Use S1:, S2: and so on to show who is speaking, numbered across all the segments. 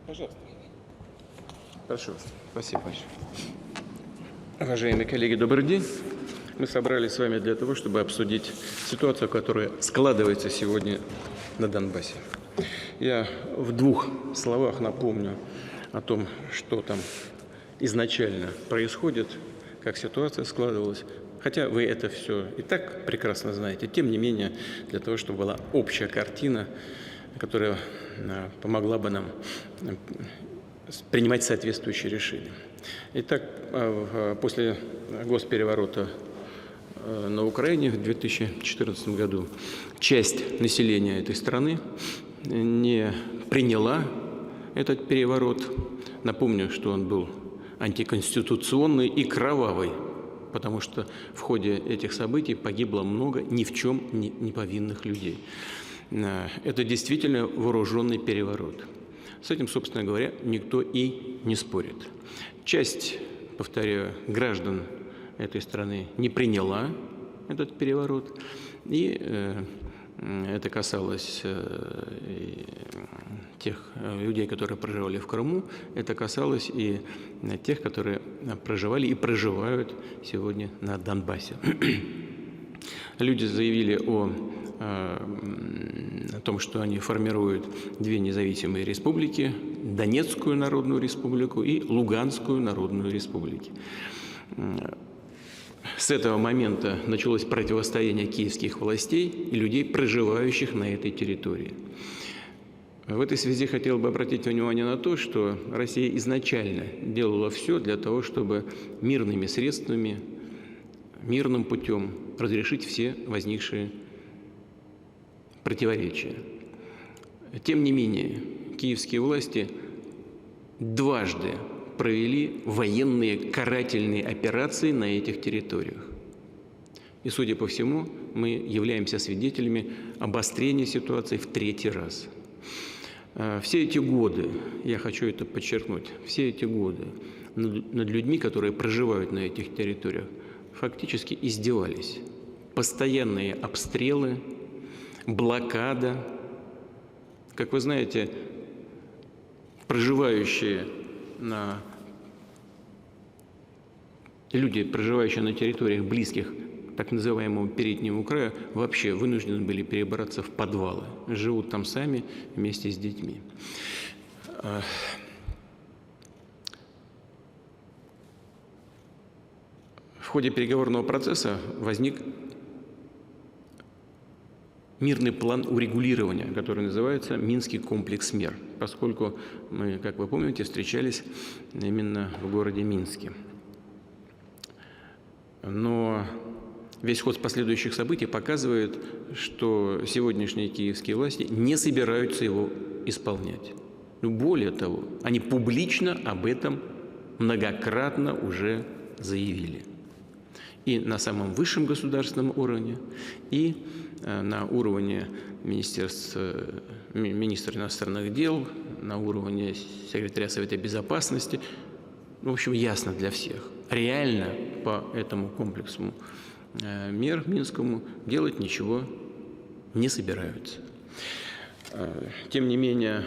S1: Пожалуйста. Прошу вас. Спасибо большое. Уважаемые коллеги, добрый день. Мы собрались с вами для того, чтобы обсудить ситуацию, которая складывается сегодня на Донбассе. Я в двух словах напомню о том, что там изначально происходит, как ситуация складывалась. Хотя вы это все и так прекрасно знаете, тем не менее, для того, чтобы была общая картина, которая помогла бы нам принимать соответствующие решения. Итак, после госпереворота на Украине в 2014 году часть населения этой страны не приняла этот переворот. Напомню, что он был антиконституционный и кровавый, потому что в ходе этих событий погибло много ни в чем не повинных людей. Это действительно вооруженный переворот. С этим, собственно говоря, никто и не спорит. Часть, повторяю, граждан этой страны не приняла этот переворот, и это касалось тех людей, которые проживали в Крыму, это касалось и тех, которые проживали и проживают сегодня на Донбассе. Люди заявили о том, что они формируют две независимые республики – Донецкую Народную Республику и Луганскую Народную Республику. С этого момента началось противостояние киевских властей и людей, проживающих на этой территории. В этой связи хотел бы обратить внимание на то, что Россия изначально делала все для того, чтобы мирными средствами, мирным путем разрешить все возникшие противоречия. Тем не менее, киевские власти дважды провели военные карательные операции на этих территориях. И, судя по всему, мы являемся свидетелями обострения ситуации в третий раз. Все эти годы, я хочу это подчеркнуть, все эти годы над людьми, которые проживают на этих территориях, фактически издевались. Постоянные обстрелы, блокада. Как вы знаете, люди, проживающие на территориях близких к так называемому переднему краю, вообще вынуждены были перебраться в подвалы. Живут там сами вместе с детьми. В ходе переговорного процесса возник мирный план урегулирования, который называется «Минский комплекс мер», поскольку мы, как вы помните, встречались именно в городе Минске. Но весь ход последующих событий показывает, что сегодняшние киевские власти не собираются его исполнять. Более того, они публично об этом многократно уже заявили. И на самом высшем государственном уровне, и на уровне министра иностранных дел, на уровне секретаря Совета Безопасности. В общем, ясно для всех. Реально по этому комплексу мер Минскому делать ничего не собираются. Тем не менее,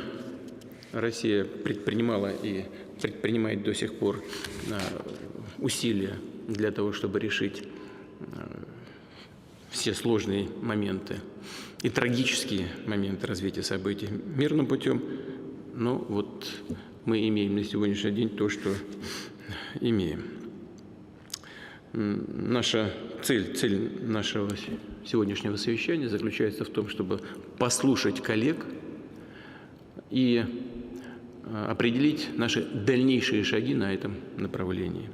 S1: Россия предпринимала и предпринимает до сих пор усилия для того, чтобы решить все сложные моменты и трагические моменты развития событий мирным путем. Но вот мы имеем на сегодняшний день то, что имеем. Цель нашего сегодняшнего совещания заключается в том, чтобы послушать коллег и определить наши дальнейшие шаги на этом направлении,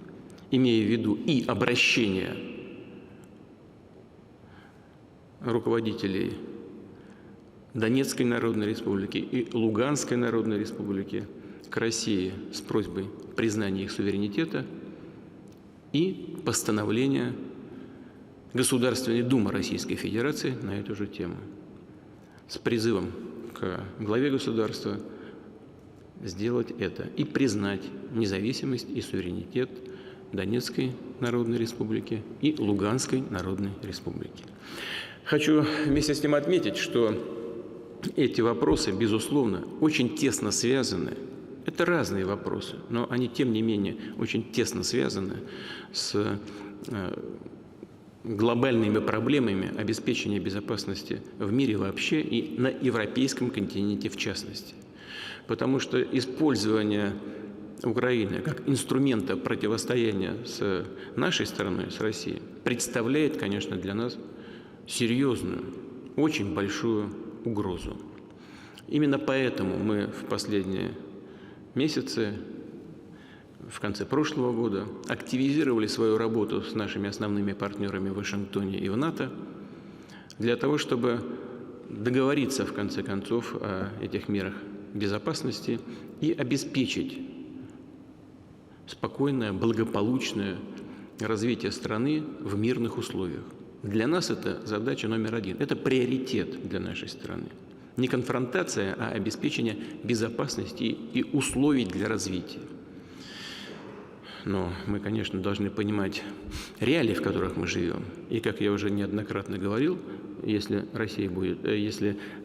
S1: имея в виду и обращение руководителей Донецкой Народной Республики и Луганской Народной Республики к России с просьбой признания их суверенитета и постановление Государственной Думы Российской Федерации на эту же тему с призывом к главе государства сделать это и признать независимость и суверенитет Донецкой Народной Республики и Луганской Народной Республики. Хочу вместе с тем отметить, что эти вопросы, безусловно, очень тесно связаны Это разные вопросы, но они, тем не менее, очень тесно связаны с глобальными проблемами обеспечения безопасности в мире вообще и на европейском континенте в частности. Потому что использование Украины как инструмента противостояния с нашей страной, с Россией, представляет, конечно, для нас серьезную, очень большую угрозу. Именно поэтому мы в последние месяцы, в конце прошлого года, активизировали свою работу с нашими основными партнерами в Вашингтоне и в НАТО для того, чтобы договориться, в конце концов, о этих мерах безопасности и обеспечить спокойное, благополучное развитие страны в мирных условиях. Для нас это задача номер один. Это приоритет для нашей страны. Не конфронтация, а обеспечение безопасности и условий для развития. Но мы, конечно, должны понимать реалии, в которых мы живем. И, как я уже неоднократно говорил, если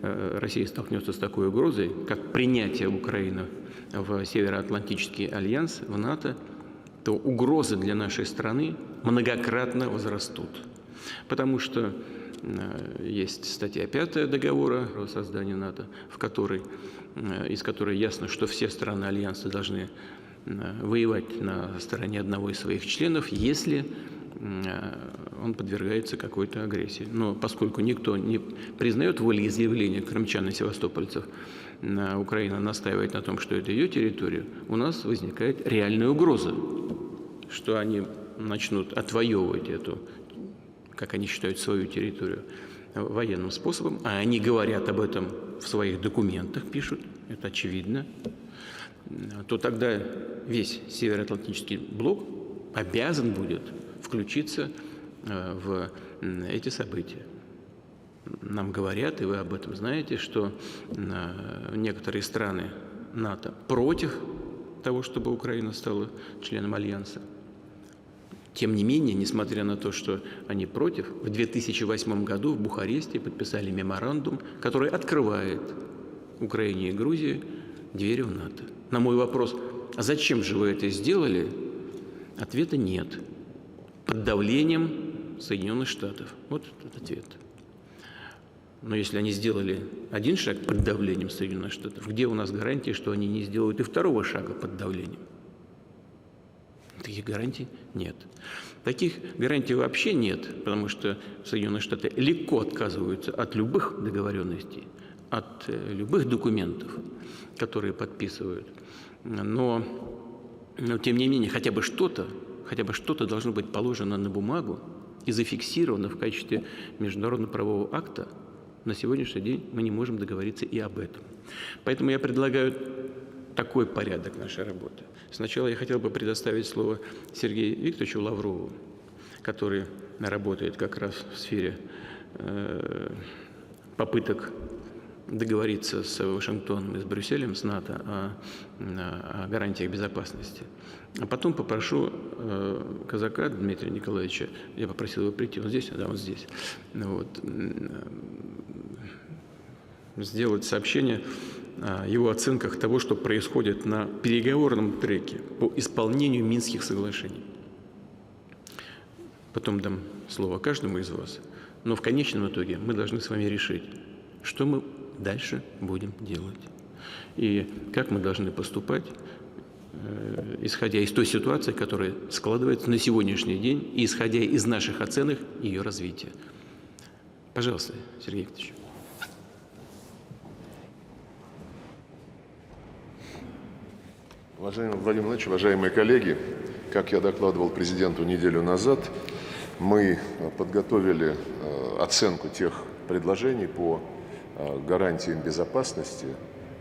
S1: Россия столкнется с такой угрозой, как принятие Украины в Североатлантический альянс, в НАТО, то угрозы для нашей страны многократно возрастут. Потому что есть статья 5 договора о создании НАТО, из которой ясно, что все страны альянса должны воевать на стороне одного из своих членов, если он подвергается какой-то агрессии. Но поскольку никто не признает волеизъявления крымчан и севастопольцев, Украина настаивает на том, что это ее территория, у нас возникает реальная угроза, что они начнут отвоевывать эту, как они считают, свою территорию военным способом, а они говорят об этом в своих документах, пишут, это очевидно, то тогда весь Североатлантический блок обязан будет включиться в эти события. Нам говорят, и вы об этом знаете, что некоторые страны НАТО против того, чтобы Украина стала членом Альянса. Тем не менее, несмотря на то, что они против, в 2008 году в Бухаресте подписали меморандум, который открывает Украине и Грузии двери в НАТО. На мой вопрос, а зачем же вы это сделали? Ответа нет. Под давлением Соединенных Штатов. Вот этот ответ. Но если они сделали один шаг под давлением Соединенных Штатов, где у нас гарантии, что они не сделают и второго шага под давлением? Таких гарантий нет. Таких гарантий вообще нет, потому что Соединенные Штаты легко отказываются от любых договоренностей, от любых документов, которые подписывают. Но тем не менее, хотя бы что-то должно быть положено на бумагу и зафиксировано в качестве международно-правового акта. На сегодняшний день мы не можем договориться и об этом. Поэтому я предлагаю такой порядок нашей работы. Сначала я хотел бы предоставить слово Сергею Викторовичу Лаврову, который работает как раз в сфере попыток договориться с Вашингтоном и с Брюсселем, с НАТО о гарантиях безопасности. А потом попрошу казака Дмитрия Николаевича, я попросил его прийти, он здесь, да, он здесь, вот, сделать сообщение о его оценках того, что происходит на переговорном треке по исполнению Минских соглашений. Потом дам слово каждому из вас, но в конечном итоге мы должны с вами решить, что мы дальше будем делать и как мы должны поступать, исходя из той ситуации, которая складывается на сегодняшний день и исходя из наших оценок ее развития. Пожалуйста, Сергей Викторович.
S2: Уважаемый Владимир Владимирович, уважаемые коллеги, как я докладывал президенту неделю назад, мы подготовили оценку тех предложений по гарантиям безопасности,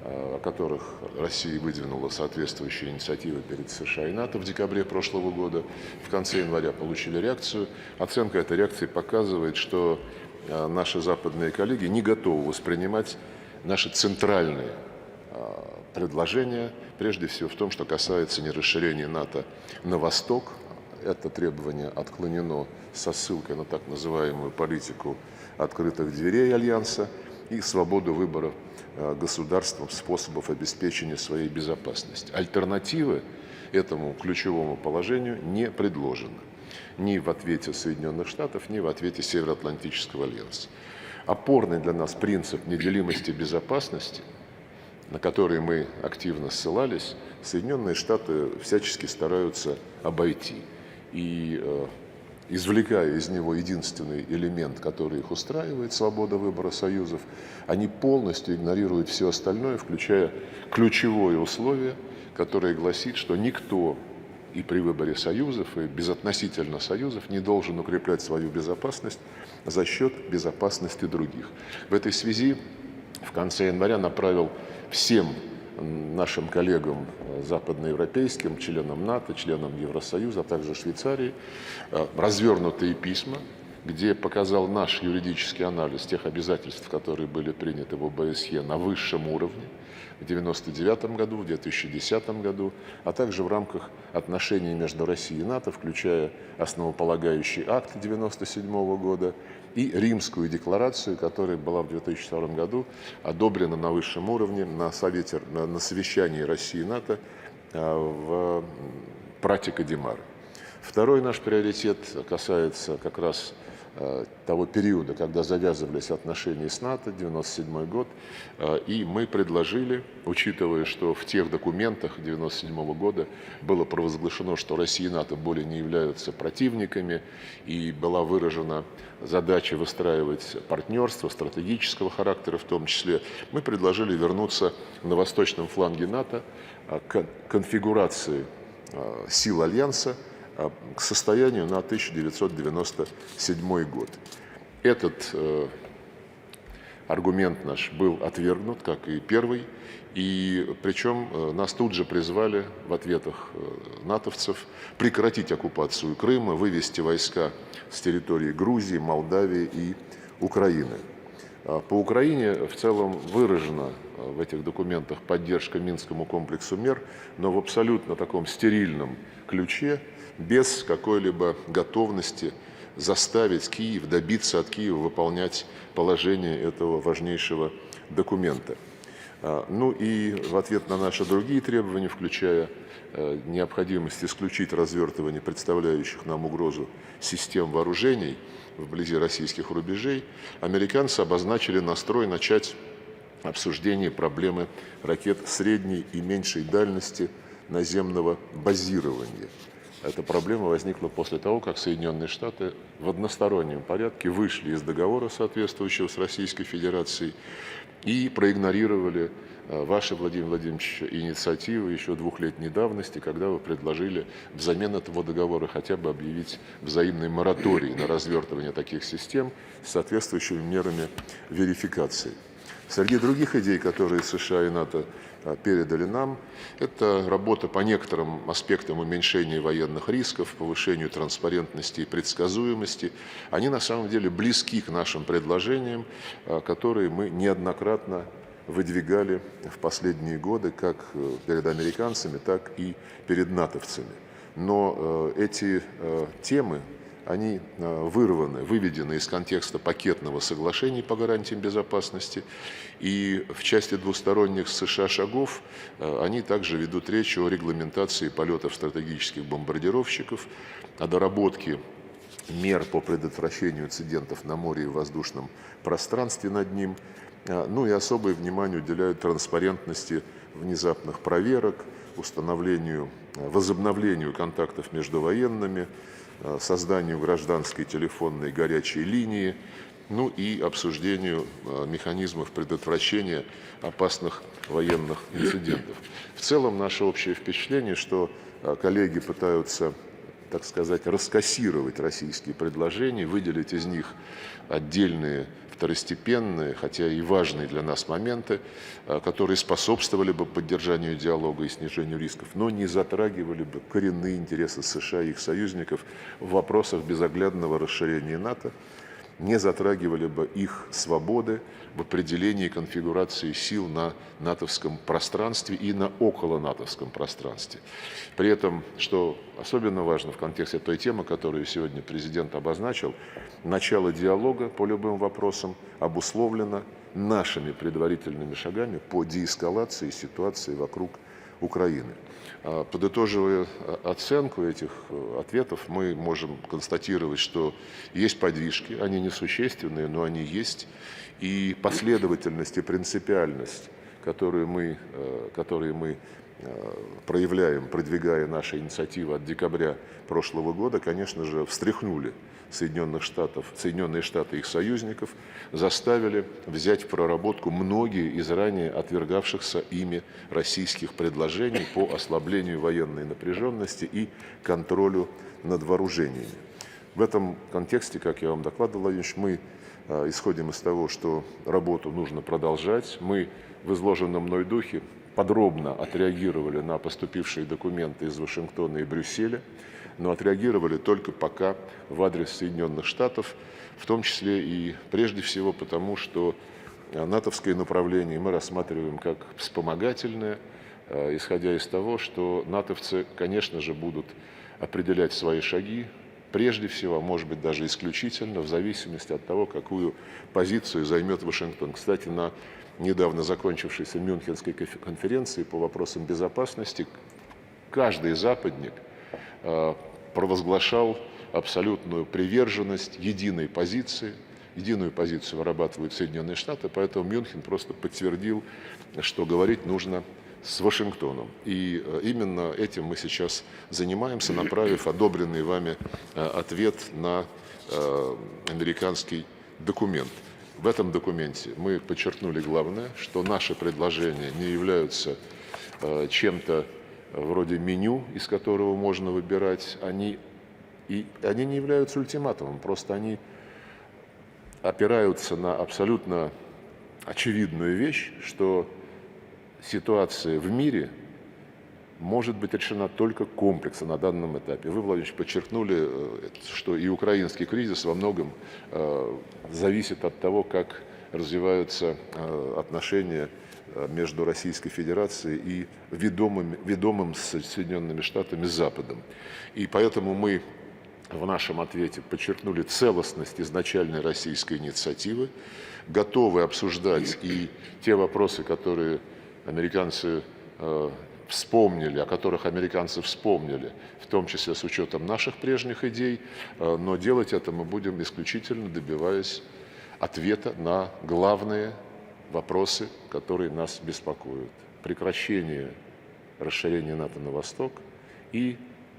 S2: о которых Россия выдвинула соответствующие инициативы перед США и НАТО в декабре прошлого года. В конце января получили реакцию. Оценка этой реакции показывает, что наши западные коллеги не готовы воспринимать наши центральные предложения, прежде всего в том, что касается нерасширения НАТО на восток. Это требование отклонено со ссылкой на так называемую политику открытых дверей Альянса. и свободу выбора государством способов обеспечения своей безопасности. Альтернативы этому ключевому положению не предложено ни в ответе Соединенных Штатов, ни в ответе Североатлантического альянса. Опорный для нас принцип неделимости безопасности, на который мы активно ссылались, Соединенные Штаты всячески стараются обойти. И извлекая из него единственный элемент, который их устраивает, свобода выбора союзов, они полностью игнорируют все остальное, включая ключевое условие, которое гласит, что никто и при выборе союзов, и безотносительно союзов не должен укреплять свою безопасность за счет безопасности других. В этой связи в конце января направил всем нашим коллегам западноевропейским, членам НАТО, членам Евросоюза, а также Швейцарии, развернутые письма, где показал наш юридический анализ тех обязательств, которые были приняты в ОБСЕ на высшем уровне в 1999 году, в 2010 году, а также в рамках отношений между Россией и НАТО, включая основополагающий акт 1997 года и Римскую декларацию, которая была в 2002 году одобрена на высшем уровне на совещании России и НАТО в Пратика ди Маре. Второй наш приоритет касается как раз того периода, когда завязывались отношения с НАТО, 1997 год, и мы предложили, учитывая, что в тех документах 1997 года было провозглашено, что Россия и НАТО более не являются противниками, и была выражена задача выстраивать партнерство стратегического характера в том числе, мы предложили вернуться на восточном фланге НАТО к конфигурации сил Альянса, к состоянию на 1997 год. Этот аргумент наш был отвергнут, как и первый, и причем нас тут же призвали в ответах натовцев прекратить оккупацию Крыма, вывести войска с территории Грузии, Молдавии и Украины. По Украине в целом выражена в этих документах поддержка Минскому комплексу мер, но в абсолютно таком стерильном ключе, без какой-либо готовности заставить Киев, добиться от Киева выполнять положение этого важнейшего документа. Ну и в ответ на наши другие требования, включая необходимость исключить развертывание представляющих нам угрозу систем вооружений вблизи российских рубежей, американцы обозначили настрой начать обсуждение проблемы ракет средней и меньшей дальности наземного базирования. Эта проблема возникла после того, как Соединенные Штаты в одностороннем порядке вышли из договора, соответствующего с Российской Федерацией, и проигнорировали ваши, Владимир Владимирович, инициативы еще двухлетней давности, когда вы предложили взамен этого договора хотя бы объявить взаимный мораторий на развертывание таких систем с соответствующими мерами верификации. Среди других идей, которые США и НАТО передали нам, это работа по некоторым аспектам уменьшения военных рисков, повышению транспарентности и предсказуемости. Они на самом деле близки к нашим предложениям, которые мы неоднократно выдвигали в последние годы как перед американцами, так и перед натовцами. Но эти темы, они выведены из контекста пакетного соглашения по гарантиям безопасности, и в части двусторонних с США шагов они также ведут речь о регламентации полетов стратегических бомбардировщиков, о доработке мер по предотвращению инцидентов на море и в воздушном пространстве над ним, ну и особое внимание уделяют транспарентности внезапных проверок, возобновлению контактов между военными, созданию гражданской телефонной горячей линии, ну и обсуждению механизмов предотвращения опасных военных инцидентов. В целом, наше общее впечатление, что коллеги пытаются, так сказать, раскассировать российские предложения, выделить из них отдельные второстепенные, хотя и важные для нас моменты, которые способствовали бы поддержанию диалога и снижению рисков, но не затрагивали бы коренные интересы США и их союзников в вопросах безоглядного расширения НАТО не затрагивали бы их свободы в определении конфигурации сил на натовском пространстве и на околонатовском пространстве. При этом, что особенно важно в контексте той темы, которую сегодня президент обозначил, начало диалога по любым вопросам обусловлено нашими предварительными шагами по деэскалации ситуации вокруг Украины. Подытоживая оценку этих ответов, мы можем констатировать, что есть подвижки, они несущественные, но они есть, и последовательность и принципиальность, которые мы проявляем, продвигая наши инициативы от декабря прошлого года, конечно же, встряхнули Соединенные Штаты и их союзников, заставили взять в проработку многие из ранее отвергавшихся ими российских предложений по ослаблению военной напряженности и контролю над вооружениями. В этом контексте, как я вам докладывал, Владимир Владимирович, мы исходим из того, что работу нужно продолжать. Мы в изложенном мной духе подробно отреагировали на поступившие документы из Вашингтона и Брюсселя, но отреагировали только пока в адрес Соединенных Штатов, в том числе и прежде всего потому, что натовское направление мы рассматриваем как вспомогательное, исходя из того, что натовцы, конечно же, будут определять свои шаги, прежде всего, может быть, даже исключительно, в зависимости от того, какую позицию займет Вашингтон. Кстати, на недавно закончившейся Мюнхенской конференции по вопросам безопасности каждый западник провозглашал абсолютную приверженность единой позиции. Единую позицию вырабатывают Соединенные Штаты, поэтому Мюнхен просто подтвердил, что говорить нужно с Вашингтоном. И именно этим мы сейчас занимаемся, направив одобренный вами ответ на американский документ. В этом документе мы подчеркнули главное, что наши предложения не являются чем-то вроде меню, из которого можно выбирать. Они не являются ультиматумом, просто они опираются на абсолютно очевидную вещь, что ситуация в мире может быть решена только комплексно на данном этапе. Вы, Владимир Владимирович, подчеркнули, что и украинский кризис во многом зависит от того, как развиваются отношения между Российской Федерацией и ведомым Соединенными Штатами Западом. И поэтому мы в нашем ответе подчеркнули целостность изначальной российской инициативы, готовы обсуждать и те вопросы, которые американцы вспомнили, о которых американцы вспомнили, в том числе с учетом наших прежних идей, но делать это мы будем исключительно добиваясь ответа на главные вопросы, которые нас беспокоят. Прекращение расширения НАТО на восток и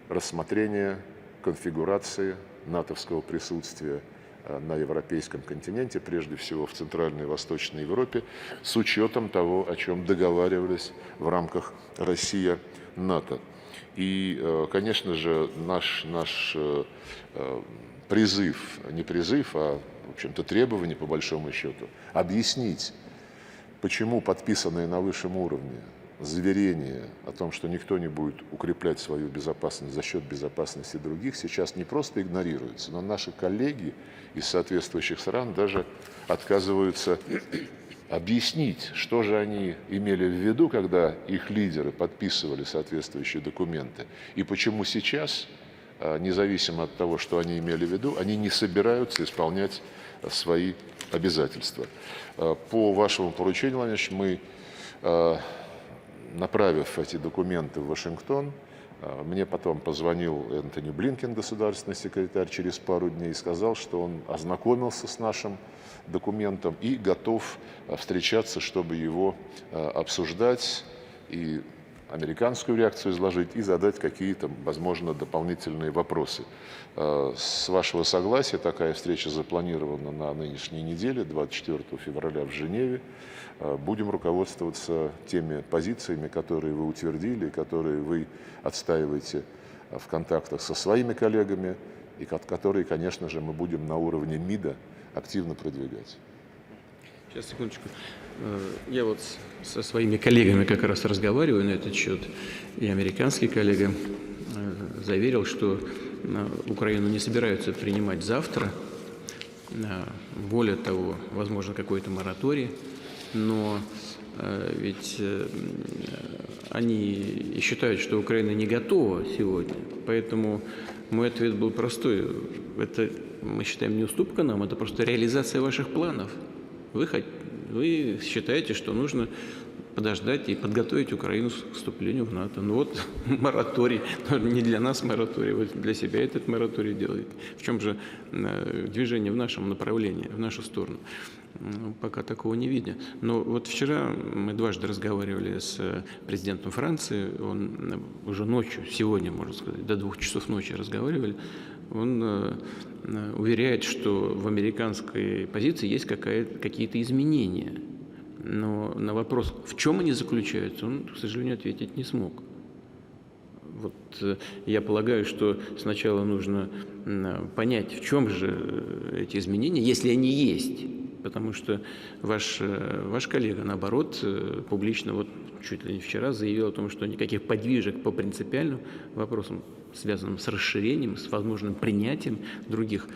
S2: рассмотрение конфигурации натовского присутствия на европейском континенте, прежде всего в Центральной и Восточной Европе, с учетом того, о чем договаривались в рамках Россия-НАТО. И, конечно же, наш призыв, не призыв, а, в общем-то, требование, по большому счету, объяснить, почему подписанные на высшем уровне заверения о том, что никто не будет укреплять свою безопасность за счет безопасности других, сейчас не просто игнорируется, но наши коллеги из соответствующих стран даже отказываются объяснить, что же они имели в виду, когда их лидеры подписывали соответствующие документы, и почему сейчас, независимо от того, что они имели в виду, они не собираются исполнять свои обязательства. По вашему поручению, Владимир Владимирович, мы, направив эти документы в Вашингтон, мне потом позвонил Энтони Блинкен, государственный секретарь, через пару дней и сказал, что он ознакомился с нашим документом и готов встречаться, чтобы его обсуждать и американскую реакцию изложить и задать какие-то, возможно, дополнительные вопросы. С вашего согласия такая встреча запланирована на нынешней неделе, 24 февраля в Женеве. Будем руководствоваться теми позициями, которые вы утвердили, которые вы отстаиваете в контактах со своими коллегами, и которые, конечно же, мы будем на уровне МИДа активно продвигать.
S1: Сейчас, секундочку. Я вот со своими коллегами как раз разговариваю на этот счет, и американский коллега заверил, что Украину не собираются принимать завтра, более того, возможно, какой-то мораторий, но ведь они и считают, что Украина не готова сегодня, поэтому мой ответ был простой. Это, мы считаем, не уступка нам, это просто реализация ваших планов. Вы считаете, что нужно подождать и подготовить Украину к вступлению в НАТО. Ну вот мораторий, не для нас мораторий, вы для себя этот мораторий делаете. В чем же движение в нашем направлении, в нашу сторону? Пока такого не видно. Но вот вчера мы дважды разговаривали с президентом Франции, он уже ночью, сегодня, можно сказать, до 2 часов ночи разговаривали, он уверяет, что в американской позиции есть какие-то изменения. Но на вопрос, в чем они заключаются, он, к сожалению, ответить не смог. Вот я полагаю, что сначала нужно понять, в чем же эти изменения, если они есть. Потому что ваш коллега, наоборот, публично, вот чуть ли не вчера заявил о том, что никаких подвижек по принципиальным вопросам, связанным с расширением, с возможным принятием других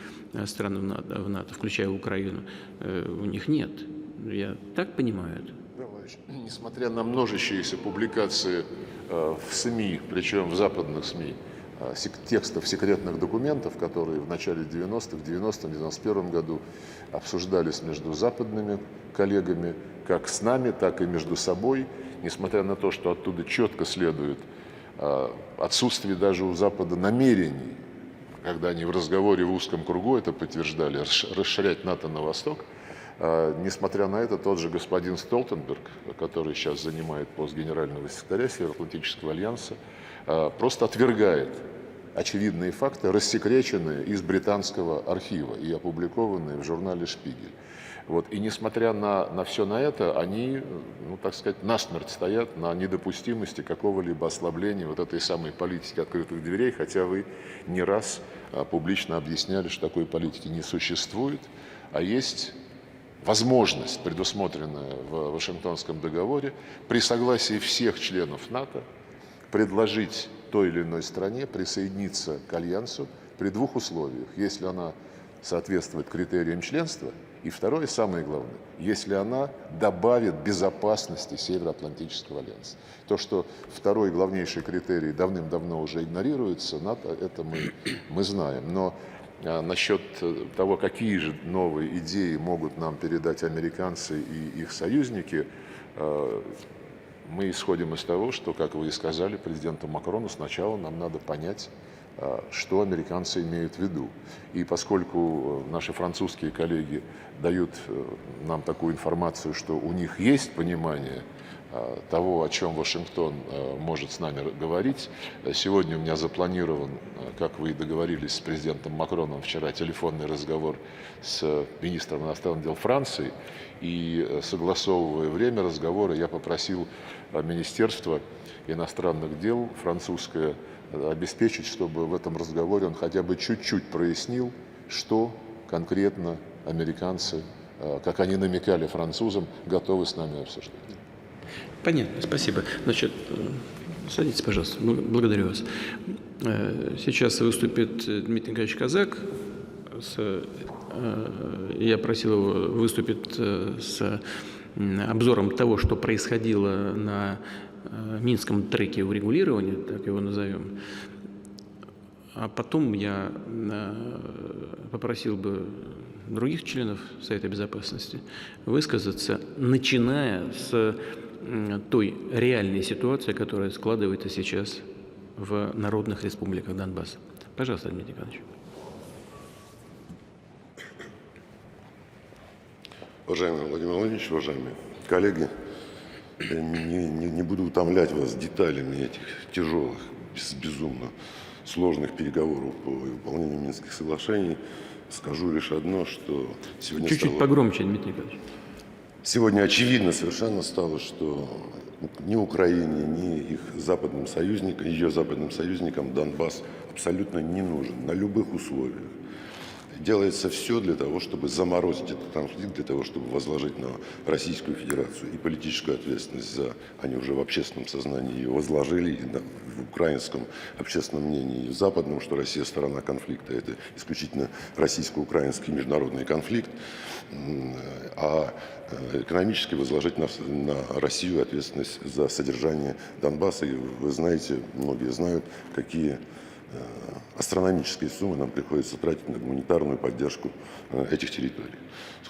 S1: стран в НАТО, включая Украину, у них нет. Я так понимаю это?
S2: Несмотря на множащиеся публикации в СМИ, причем в западных СМИ, текстов секретных документов, которые в начале 90-х, 90-м, 91-м году обсуждались между западными коллегами, как с нами, так и между собой, несмотря на то, что оттуда четко следует отсутствие даже у Запада намерений, когда они в разговоре в узком кругу это подтверждали, расширять НАТО на восток. Несмотря на это, тот же господин Столтенберг, который сейчас занимает пост генерального секретаря Североатлантического альянса, просто отвергает очевидные факты, рассекреченные из британского архива и опубликованные в журнале «Шпигель». Вот. И несмотря на все на это, они, ну, так сказать, насмерть стоят на недопустимости какого-либо ослабления вот этой самой политики открытых дверей, хотя вы не раз публично объясняли, что такой политики не существует, а есть возможность, предусмотренная в Вашингтонском договоре, при согласии всех членов НАТО предложить той или иной стране присоединиться к альянсу при 2 условиях. Если она соответствует критериям членства, и второе, самое главное, если она добавит безопасности Североатлантического альянса. То, что второй главнейший критерий давным-давно уже игнорируется, НАТО, это мы знаем. Но насчет того, какие же новые идеи могут нам передать американцы и их союзники, мы исходим из того, что, как вы и сказали президенту Макрону, сначала нам надо понять, что американцы имеют в виду. И поскольку наши французские коллеги дают нам такую информацию, что у них есть понимание того, о чем Вашингтон может с нами говорить. Сегодня у меня запланирован, как вы и договорились с президентом Макроном вчера, телефонный разговор с министром иностранных дел Франции. И согласовывая время разговора, я попросил Министерство иностранных дел французское обеспечить, чтобы в этом разговоре он хотя бы чуть-чуть прояснил, что конкретно американцы, как они намекали французам, готовы с нами обсуждать.
S1: Понятно, спасибо. Значит, садитесь, пожалуйста. Благодарю вас. Сейчас выступит Дмитрий Николаевич Казак. Я просил его выступить с обзором того, что происходило на Минском треке урегулирования, так его назовем. А потом я попросил бы других членов Совета Безопасности высказаться, начиная с той реальной ситуации, которая складывается сейчас в народных республиках Донбасса. Пожалуйста, Дмитрий Николаевич.
S3: Уважаемый Владимир Владимирович, уважаемые коллеги, не буду утомлять вас деталями этих тяжелых, безумно сложных переговоров по выполнению Минских соглашений. Скажу лишь одно, что сегодня
S1: чуть-чуть погромче, Дмитрий Николаевич.
S3: Сегодня очевидно совершенно стало, что ни Украине, ни их западным союзникам, ее западным союзникам Донбасс абсолютно не нужен на любых условиях. делается все для того, чтобы заморозить этот конфликт, для того, чтобы возложить на Российскую Федерацию и политическую ответственность за, они уже в общественном сознании ее возложили, и в украинском общественном мнении, и в западном, что Россия сторона конфликта, это исключительно российско-украинский международный конфликт, а экономически возложить на Россию ответственность за содержание Донбасса. И вы знаете, многие знают, какие астрономические суммы нам приходится тратить на гуманитарную поддержку этих территорий.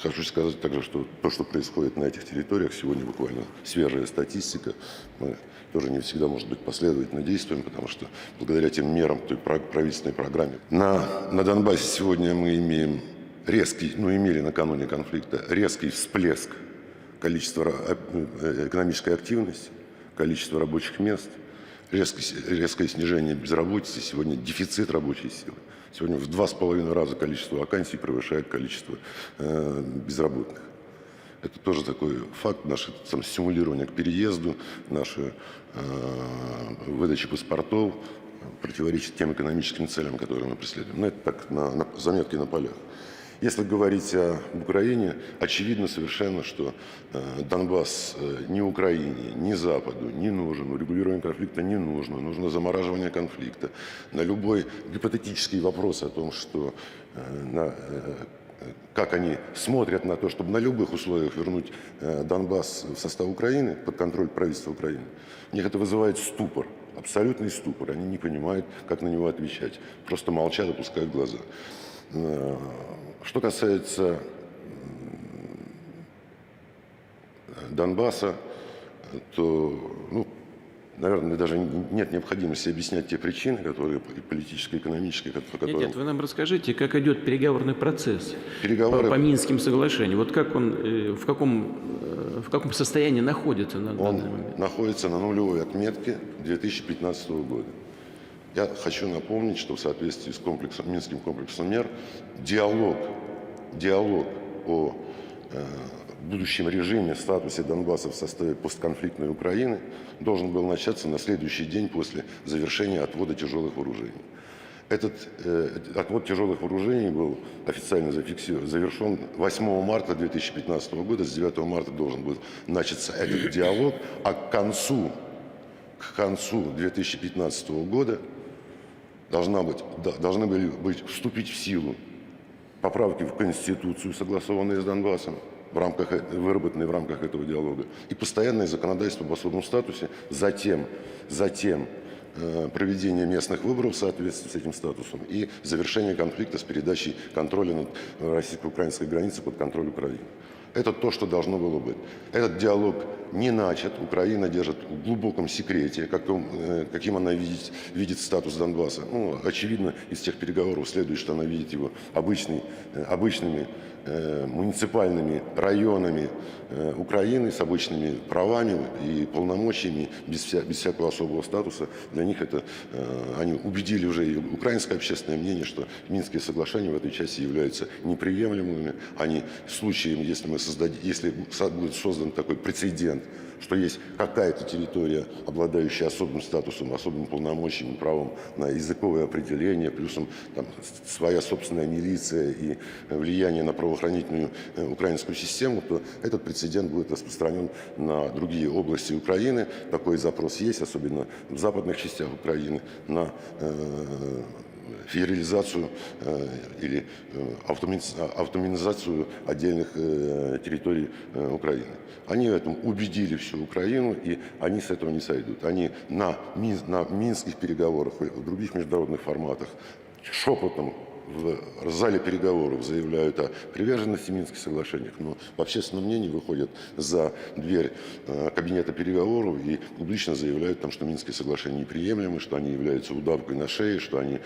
S3: Хочу сказать также, что то, что происходит на этих территориях, сегодня буквально свежая статистика, мы тоже не всегда, может быть, последовательно действуем, потому что благодаря тем мерам, той правительственной программе. На Донбассе сегодня мы имеем имели накануне конфликта резкий всплеск количества экономической активности, количества рабочих мест, резкое снижение безработицы, сегодня дефицит рабочей силы. Сегодня в 2,5 раза количество вакансий превышает количество безработных. Это тоже такой факт, наше стимулирование к переезду, наша выдача паспортов противоречит тем экономическим целям, которые мы преследуем. Но это так, на заметки на полях. Если говорить об Украине, очевидно совершенно, что Донбасс ни Украине, ни Западу не нужен, урегулирование конфликта не нужно, нужно замораживание конфликта. На любой гипотетический вопрос о том, что как они смотрят на то, чтобы на любых условиях вернуть Донбасс в состав Украины, под контроль правительства Украины, у них это вызывает ступор, абсолютный ступор. Они не понимают, как на него отвечать, просто молчат, опускают глаза. Что касается Донбасса, то, наверное, даже нет необходимости объяснять те причины, которые политические, экономические, по которым...
S1: Нет, вы нам расскажите, как идет переговорный процесс по Минским соглашениям. Вот как он, в каком состоянии находится на данный момент?
S3: Он находится на нулевой отметке 2015 года. Я хочу напомнить, что в соответствии с Минским комплексом мер диалог о будущем режиме, статусе Донбасса в составе постконфликтной Украины должен был начаться на следующий день после завершения отвода тяжелых вооружений. Этот отвод тяжелых вооружений был официально завершен 8 марта 2015 года. С 9 марта должен был начаться этот диалог, а к концу 2015 года должны были вступить в силу поправки в Конституцию, согласованные с Донбассом, выработанные в рамках этого диалога, и постоянное законодательство об особом статусе, затем проведение местных выборов в соответствии с этим статусом и завершение конфликта с передачей контроля над российско-украинской границей под контроль Украины. Это то, что должно было быть. Этот диалог не начат. Украина держит в глубоком секрете, каким она видит статус Донбасса. Очевидно, из тех переговоров следует, что она видит его обычными муниципальными районами Украины с обычными правами и полномочиями, без всякого особого статуса. Для них это, они убедили уже и украинское общественное мнение, что Минские соглашения в этой части являются неприемлемыми. Они случаем, если будет создан такой прецедент, что есть какая-то территория, обладающая особым статусом, особым полномочием, правом на языковое определение, плюсом там, своя собственная милиция и влияние на правоохранительную украинскую систему, то этот прецедент будет распространен на другие области Украины. Такой запрос есть, особенно в западных частях Украины, на федерализацию или автономизацию отдельных территорий Украины. Они в этом убедили всю Украину, и они с этого не сойдут. Они на минских переговорах и в других международных форматах шепотом в зале переговоров заявляют о приверженности Минских соглашениях, но в общественном мнении выходят за дверь кабинета переговоров и публично заявляют, что Минские соглашения неприемлемы, что они являются удавкой на шее, что они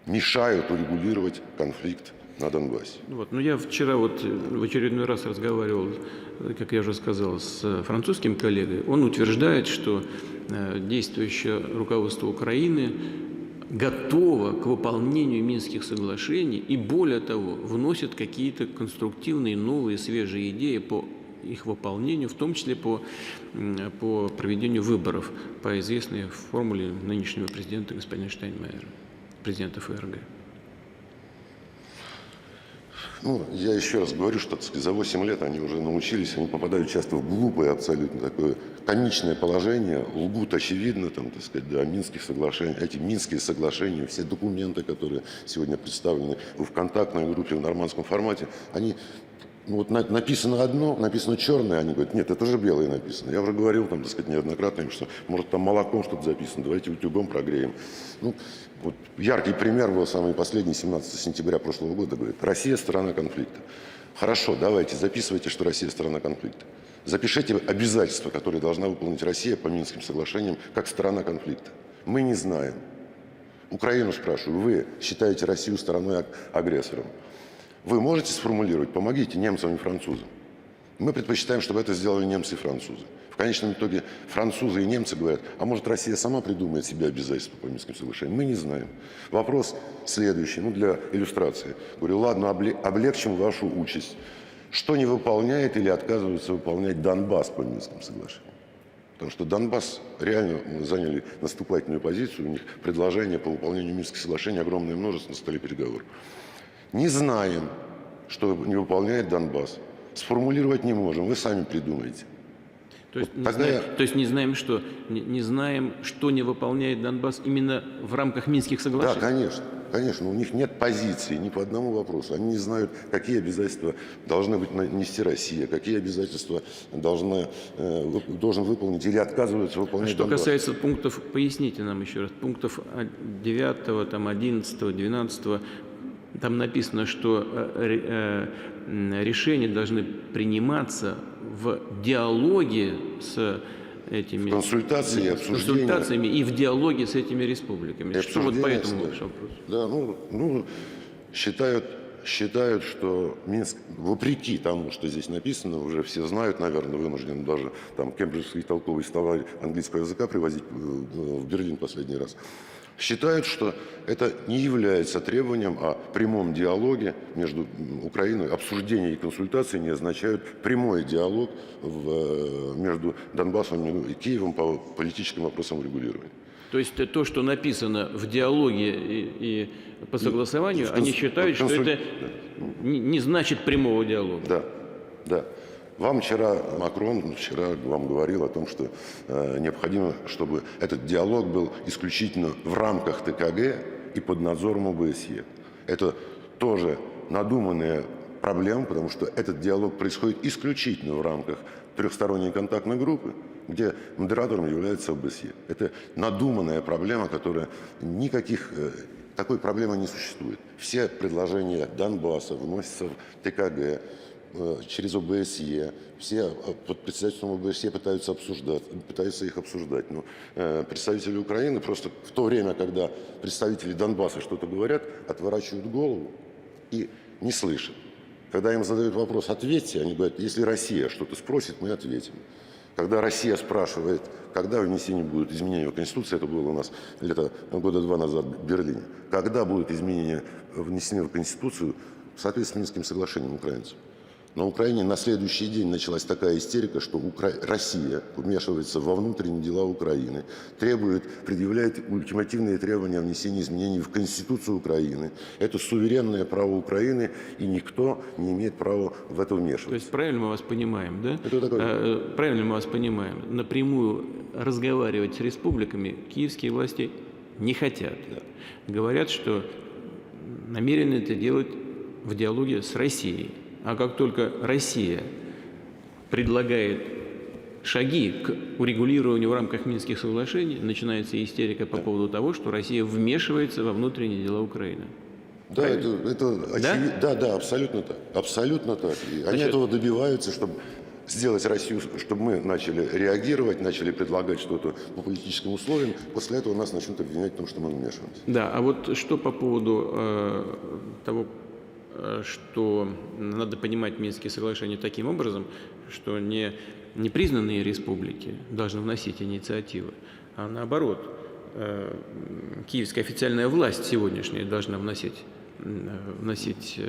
S3: мешают урегулировать конфликт на Донбассе.
S1: Я вчера в очередной раз разговаривал, как я уже сказал, с французским коллегой. Он утверждает, что действующее руководство Украины готово к выполнению Минских соглашений и, более того, вносит какие-то конструктивные, новые, свежие идеи по их выполнению, в том числе по проведению выборов по известной формуле нынешнего президента господина Штайнмайера, президента ФРГ.
S3: Ну, я еще раз говорю, что, так сказать, за 8 лет они уже научились, они попадают часто в глупое абсолютно такое комичное положение, лгут очевидно, там, так сказать, да, Минских соглашений, эти Минские соглашения, все документы, которые сегодня представлены в контактной группе в нормандском формате, они, ну, вот написано одно, написано черное, они говорят, нет, это же белое написано. Я уже говорил, там, так сказать, неоднократно, что может там молоком что-то записано, давайте утюгом прогреем. Ну, вот яркий пример был самый последний, 17 сентября прошлого года, говорит, Россия – сторона конфликта. Хорошо, давайте, записывайте, что Россия – сторона конфликта. Запишите обязательства, которые должна выполнить Россия по Минским соглашениям, как сторона конфликта. Мы не знаем. Украину спрашиваю, вы считаете Россию стороной агрессором? Вы можете сформулировать, помогите немцам и французам. Мы предпочитаем, чтобы это сделали немцы и французы. В конечном итоге французы и немцы говорят, а может Россия сама придумает себе обязательства по Минским соглашениям? Мы не знаем. Вопрос следующий, ну для иллюстрации. Говорю, ладно, облегчим вашу участь. Что не выполняет или отказывается выполнять Донбасс по Минским соглашениям? Потому что Донбасс реально заняли наступательную позицию, у них предложения по выполнению Минских соглашений огромное множество на столе переговоров. Не знаем, что не выполняет Донбасс. Сформулировать не можем, вы сами придумаете.
S1: То есть,
S3: Вот
S1: не знаем, что не выполняет Донбасс именно в рамках Минских соглашений?
S3: Да, конечно. Конечно, у них нет позиции ни по одному вопросу. Они не знают, какие обязательства должны нести Россия, какие обязательства должен выполнить или отказываются выполнять
S1: Что
S3: Донбасс.
S1: касается пунктов, поясните нам еще раз, пунктов 9, там, 11, 12, там написано, что решения должны приниматься в диалоге с этими консультациями и в диалоге с этими республиками. Что вот по этому вопросу?
S3: Да, считают, что Минск, вопреки тому, что здесь написано, уже все знают, наверное, вынуждены даже там кембриджский толковый словарь английского языка привозить в Берлин последний раз. Считают, что это не является требованием о прямом диалоге между Украиной. Обсуждение и консультации не означают прямой диалог между Донбассом и Киевом по политическим вопросам урегулирования.
S1: То есть то, что написано в диалоге и по согласованию, они считают, что это не значит прямого диалога.
S3: Да, да. Вам Макрон вчера вам говорил о том, что необходимо, чтобы этот диалог был исключительно в рамках ТКГ и под надзором ОБСЕ. Это тоже надуманная проблема, потому что этот диалог происходит исключительно в рамках трехсторонней контактной группы, где модератором является ОБСЕ. Это надуманная проблема, которая такой проблемы не существует. Все предложения Донбасса вносятся в ТКГ, через ОБСЕ, все под председательством ОБСЕ пытаются их обсуждать. Но представители Украины просто в то время, когда представители Донбасса что-то говорят, отворачивают голову и не слышат. Когда им задают вопрос, ответьте, они говорят, если Россия что-то спросит, мы ответим. Когда Россия спрашивает, когда внесение будет изменения в Конституции, это было у нас года 2 назад в Берлине, когда будут изменения внесены в Конституцию в соответствии с Минским соглашением украинцев. На Украине на следующий день началась такая истерика, что Россия вмешивается во внутренние дела Украины, предъявляет ультимативные требования о внесении изменений в Конституцию Украины. Это суверенное право Украины, и никто не имеет права в это вмешиваться.
S1: То есть правильно мы вас понимаем, да?
S3: Это такое...
S1: Правильно мы вас понимаем. Напрямую разговаривать с республиками киевские власти не хотят.
S3: Да.
S1: Говорят, что намерены это делать в диалоге с Россией. А как только Россия предлагает шаги к урегулированию в рамках Минских соглашений, начинается истерика по поводу того, что Россия вмешивается во внутренние дела Украины.
S3: Да, это очевидно. Да, абсолютно так. Абсолютно так. И они этого добиваются, чтобы сделать Россию, чтобы мы начали реагировать, начали предлагать что-то по политическим условиям. После этого нас начнут обвинять в том, что мы вмешиваемся.
S1: Да, а вот что по поводу того, что надо понимать Минские соглашения таким образом, что не признанные республики должны вносить инициативы, а наоборот, киевская официальная власть сегодняшняя должна вносить вносить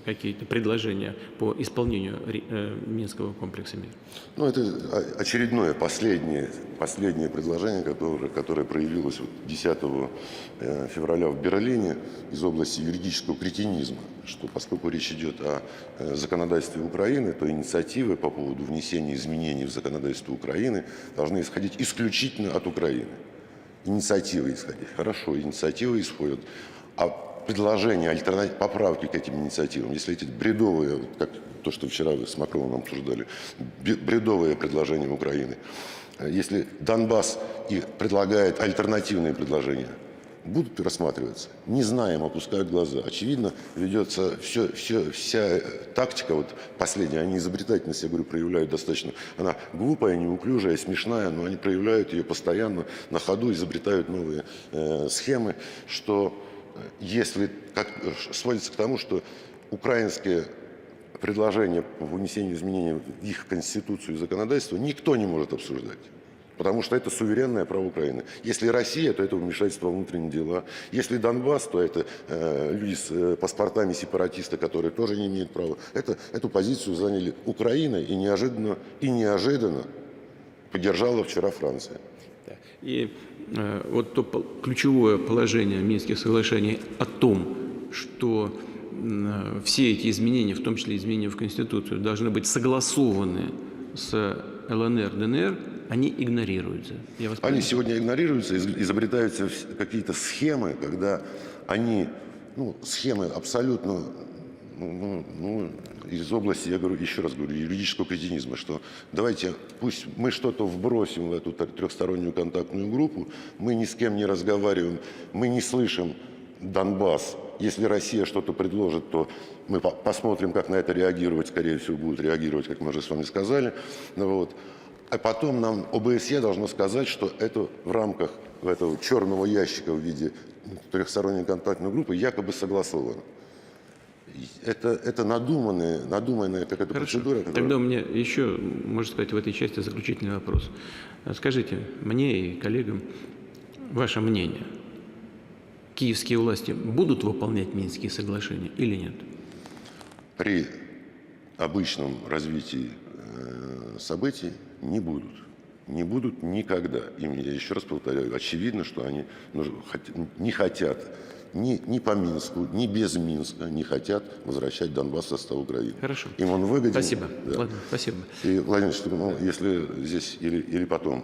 S1: какие-то предложения по исполнению Минского комплекса мира?
S3: Ну, это очередное, последнее предложение, которое проявилось 10 февраля в Берлине из области юридического кретинизма, что поскольку речь идет о законодательстве Украины, то инициативы по поводу внесения изменений в законодательство Украины должны исходить исключительно от Украины. Инициативы исходить. Хорошо, инициативы исходят. А предложения, поправки к этим инициативам, если эти бредовые, как то, что вчера вы с Макроном обсуждали, бредовые предложения Украины, если Донбасс и предлагает альтернативные предложения, будут рассматриваться? Не знаем, опускают глаза. Очевидно, ведется вся тактика, вот последняя, они изобретательность, я говорю, проявляют достаточно. Она глупая, неуклюжая, смешная, но они проявляют ее постоянно, на ходу изобретают новые схемы, что если сводится к тому, что украинские предложения по внесению изменений в их конституцию и законодательство никто не может обсуждать. Потому что это суверенное право Украины. Если Россия, то это вмешательство во внутренние дела. Если Донбасс, то это люди с паспортами сепаратиста, которые тоже не имеют права. Эту позицию заняли Украина и неожиданно поддержала вчера Франция.
S1: И вот то ключевое положение Минских соглашений о том, что все эти изменения, в том числе изменения в Конституцию, должны быть согласованы с ЛНР, ДНР, они игнорируются.
S3: Они сегодня игнорируются, изобретаются какие-то схемы, когда они, схемы абсолютно из области, я говорю, еще раз говорю, юридического кретинизма, что давайте, пусть мы что-то вбросим в эту трехстороннюю контактную группу, мы ни с кем не разговариваем, мы не слышим Донбасс. Если Россия что-то предложит, то мы посмотрим, как на это реагировать, скорее всего, будут реагировать, как мы уже с вами сказали. А потом нам ОБСЕ должно сказать, что это в рамках этого черного ящика в виде трехсторонней контактной группы якобы согласовано. Это надуманная какая-то процедура. Которая...
S1: Тогда у меня еще, можно сказать, в этой части заключительный вопрос. Скажите мне и коллегам ваше мнение. Киевские власти будут выполнять Минские соглашения или нет?
S3: При обычном развитии событий не будут. Не будут никогда. И я еще раз повторяю, очевидно, что они не хотят ни по Минску, ни без Минска не хотят возвращать Донбасс в состав Украины.
S1: Хорошо.
S3: Им он выгоден.
S1: Спасибо.
S3: Да.
S1: Ладно, спасибо.
S3: И, Владимир, если здесь или потом,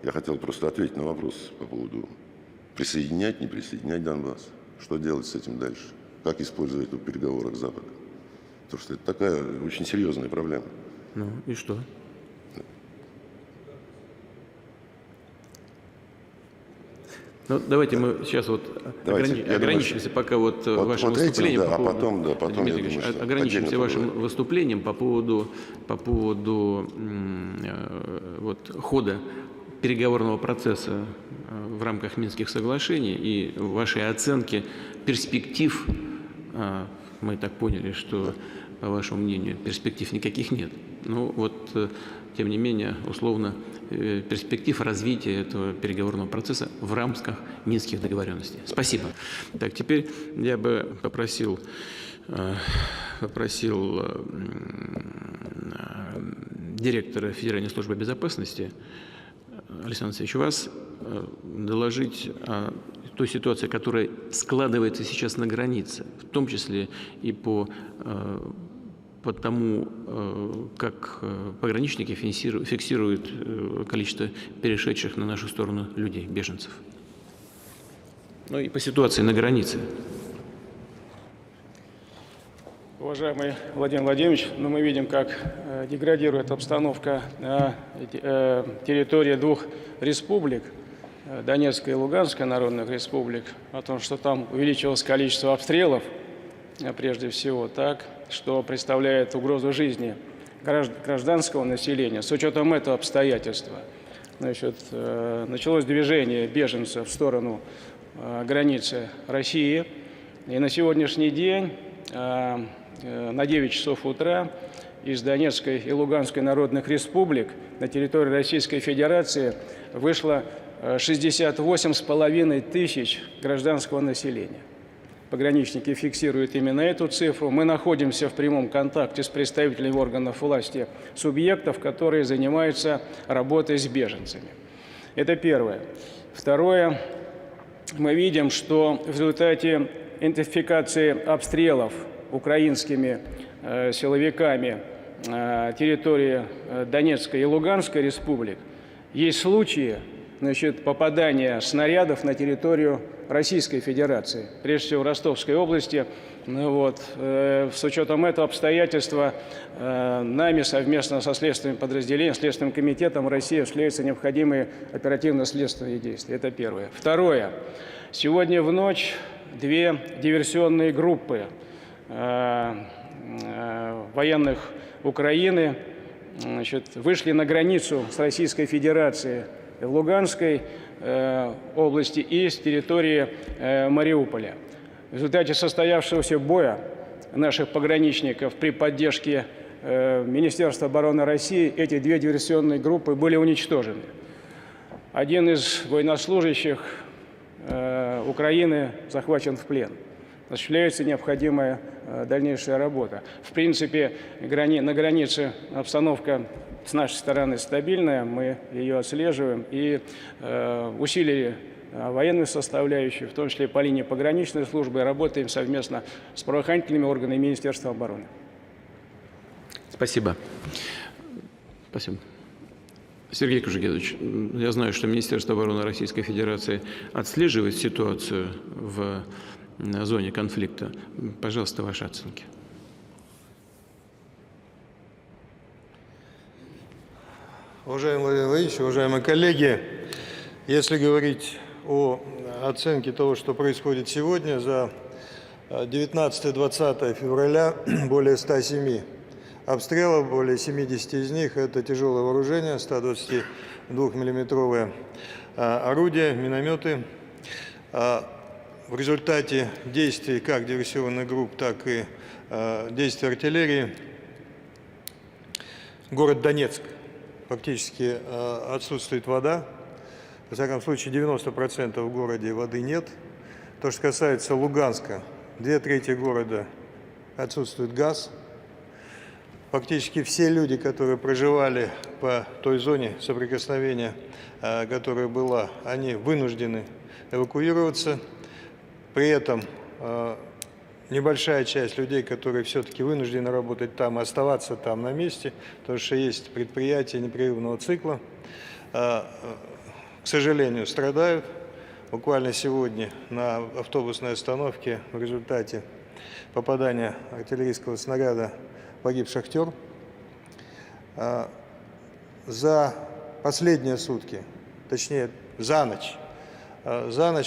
S3: я хотел просто ответить на вопрос по поводу присоединять, не присоединять Донбасс. Что делать с этим дальше? Как использовать это в переговорах с Западом? Потому что это такая очень серьезная проблема.
S1: Ну и что? Ну, давайте мы сейчас ограничимся пока вашим выступлением.
S3: Да, потом я думаю, что
S1: ограничимся вашим выступлением по поводу хода переговорного процесса в рамках Минских соглашений и вашей оценки перспектив. Мы так поняли, что, по вашему мнению, перспектив никаких нет. Ну вот, тем не менее, условно, перспектив развития этого переговорного процесса в рамках Минских договоренностей. Спасибо. Так, теперь я бы попросил директора Федеральной службы безопасности Александра Алексеевича вас доложить о той ситуации, которая складывается сейчас на границе, в том числе и по тому, как пограничники фиксируют количество перешедших на нашу сторону людей, беженцев. Ну и по ситуации на границе.
S4: Уважаемый Владимир Владимирович, мы видим, как деградирует обстановка на территории двух республик, Донецкой и Луганской народных республик, о том, что там увеличилось количество обстрелов, прежде всего, так, что представляет угрозу жизни гражданского населения. С учетом этого обстоятельства, началось движение беженцев в сторону границы России. И на сегодняшний день на 9 часов утра из Донецкой и Луганской народных республик на территории Российской Федерации вышло 68,5 тысяч гражданского населения. пограничники фиксируют именно эту цифру. Мы находимся в прямом контакте с представителями органов власти субъектов, которые занимаются работой с беженцами. Это первое. Второе. Мы видим, что в результате интенсификации обстрелов украинскими силовиками территории Донецкой и Луганской республик есть случаи, попадания снарядов на территорию Российской Федерации, прежде всего в Ростовской области. С учетом этого обстоятельства нами совместно со следственным подразделением, Следственным комитетом России осуществляются необходимые оперативно-следственные действия. Это первое. Второе. Сегодня в ночь две диверсионные группы военных Украины вышли на границу с Российской Федерацией в Луганской области и с территории Мариуполя. В результате состоявшегося боя наших пограничников при поддержке Министерства обороны России эти две диверсионные группы были уничтожены. Один из военнослужащих Украины захвачен в плен. Осуществляется необходимая дальнейшая работа. В принципе, на границе обстановка с нашей стороны стабильная, мы ее отслеживаем и усилили военную составляющую, в том числе по линии пограничной службы, работаем совместно с правоохранительными органами Министерства обороны.
S1: Спасибо. Спасибо. Сергей Кужегедович, я знаю, что Министерство обороны Российской Федерации отслеживает ситуацию в зоне конфликта. Пожалуйста, ваши оценки.
S5: Уважаемый Владимир Владимирович, уважаемые коллеги, если говорить о оценке того, что происходит сегодня, за 19-20 февраля более 107 обстрелов, более 70 из них – это тяжелое вооружение, 122-миллиметровые орудия, минометы. В результате действий как диверсионных групп, так и действий артиллерии город Донецк фактически отсутствует вода. Во всяком случае, 90% в городе воды нет. То, что касается Луганска, 2/3 города отсутствует газ. Фактически все люди, которые проживали по той зоне соприкосновения, которая была, они вынуждены эвакуироваться. При этом небольшая часть людей, которые все-таки вынуждены работать там и оставаться там на месте, потому что есть предприятия непрерывного цикла, к сожалению, страдают. Буквально сегодня на автобусной остановке в результате попадания артиллерийского снаряда погиб шахтер. За последние сутки, точнее за ночь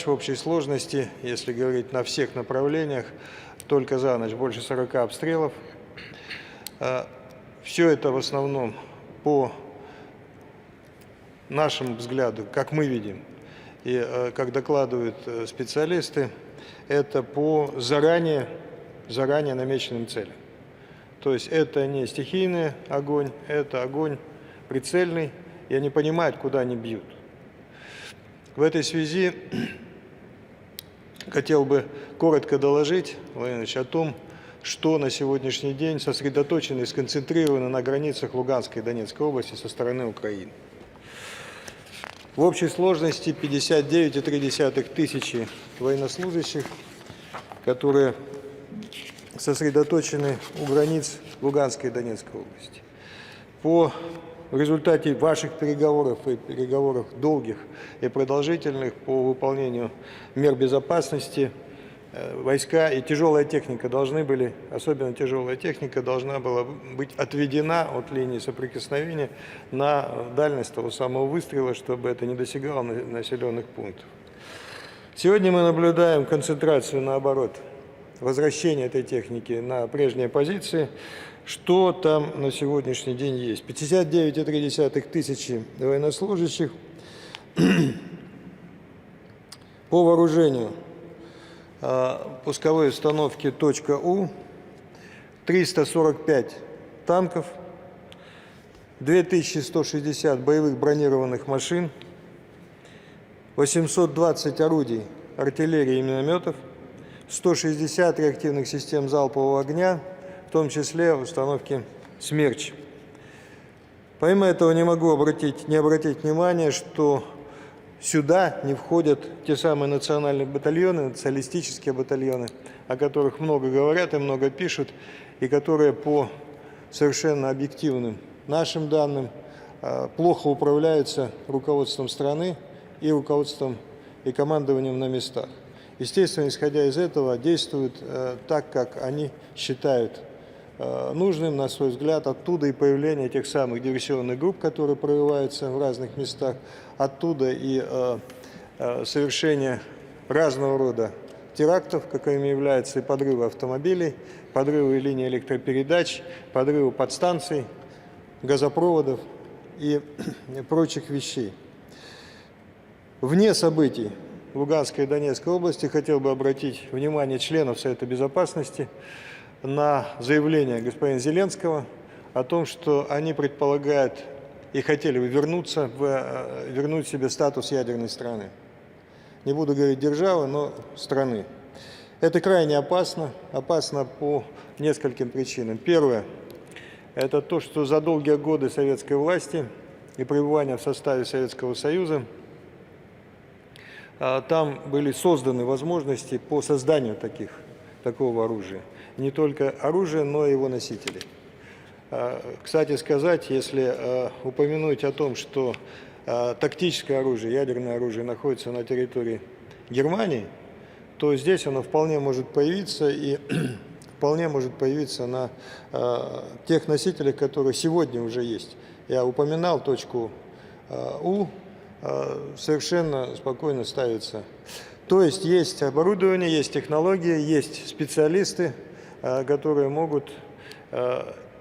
S5: в общей сложности, если говорить на всех направлениях, только за ночь больше 40 обстрелов. Все это в основном, по нашему взгляду, как мы видим, и как докладывают специалисты, это по заранее намеченным целям. То есть это не стихийный огонь, это огонь прицельный, и они понимают, куда они бьют. В этой связи хотел бы коротко доложить, Владимир Ильич, о том, что на сегодняшний день сосредоточено и сконцентрировано на границах Луганской и Донецкой области со стороны Украины. В общей сложности 59,3 тысячи военнослужащих, которые сосредоточены у границ Луганской и Донецкой области. В результате ваших переговоров и переговоров долгих и продолжительных по выполнению мер безопасности войска и тяжелая техника должны были, особенно тяжелая техника, должна была быть отведена от линии соприкосновения на дальность того самого выстрела, чтобы это не достигало населенных пунктов. Сегодня мы наблюдаем концентрацию, наоборот, возвращение этой техники на прежние позиции. Что там на сегодняшний день есть? 59,3 тысячи военнослужащих. По вооружению пусковой установки .У, 345 танков, 2160 боевых бронированных машин, 820 орудий артиллерии и минометов, 160 реактивных систем залпового огня, в том числе установки «Смерч». Помимо этого не могу не обратить внимание, что сюда не входят те самые национальные батальоны, националистические батальоны, о которых много говорят и много пишут, и которые по совершенно объективным нашим данным плохо управляются руководством страны и руководством и командованием на местах. Естественно, исходя из этого, действуют так, как они считают нужным, на свой взгляд. Оттуда и появление тех самых диверсионных групп, которые прорываются в разных местах, оттуда и совершение разного рода терактов, какими являются и подрывы автомобилей, подрывы линий электропередач, подрывы подстанций, газопроводов и прочих вещей. Вне событий Луганской и Донецкой области хотел бы обратить внимание членов Совета Безопасности на заявление господина Зеленского о том, что они предполагают и хотели бы вернуть себе статус ядерной страны. Не буду говорить державы, но страны. Это крайне опасно. Опасно по нескольким причинам. Первое – это то, что за долгие годы советской власти и пребывания в составе Советского Союза там были созданы возможности по созданию такого оружия. Не только оружия, но и его носителей. Кстати сказать, если упомянуть о том, что тактическое оружие, ядерное оружие находится на территории Германии, то здесь оно вполне может появиться и вполне может появиться на тех носителях, которые сегодня уже есть. Я упоминал точку У, совершенно спокойно ставится. То есть оборудование, есть технологии, есть специалисты, которые могут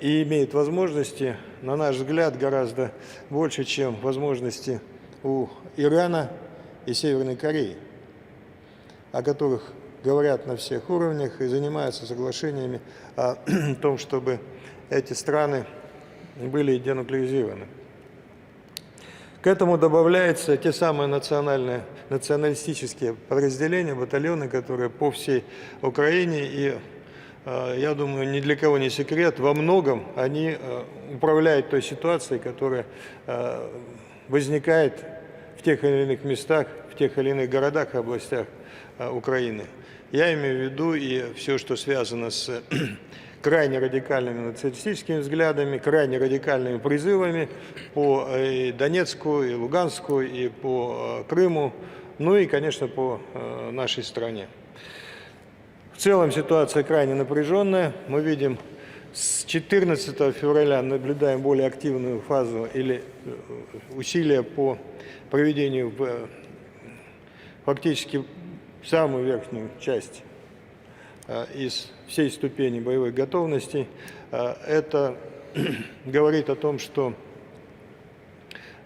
S5: и имеют возможности, на наш взгляд, гораздо больше, чем возможности у Ирана и Северной Кореи, о которых говорят на всех уровнях и занимаются соглашениями о том, чтобы эти страны были денуклеаризированы. К этому добавляются те самые националистические подразделения, батальоны, которые по всей Украине, и, я думаю, ни для кого не секрет, во многом они управляют той ситуацией, которая возникает в тех или иных местах, в тех или иных городах и областях Украины. Я имею в виду и все, что связано с крайне радикальными националистическими взглядами, крайне радикальными призывами по и Донецку, и Луганску, и по Крыму, ну и, конечно, по нашей стране. В целом ситуация крайне напряженная. Мы видим, с 14 февраля наблюдаем более активную фазу или усилия по проведению фактически самую верхнюю часть из всей ступени боевой готовности. Это говорит о том, что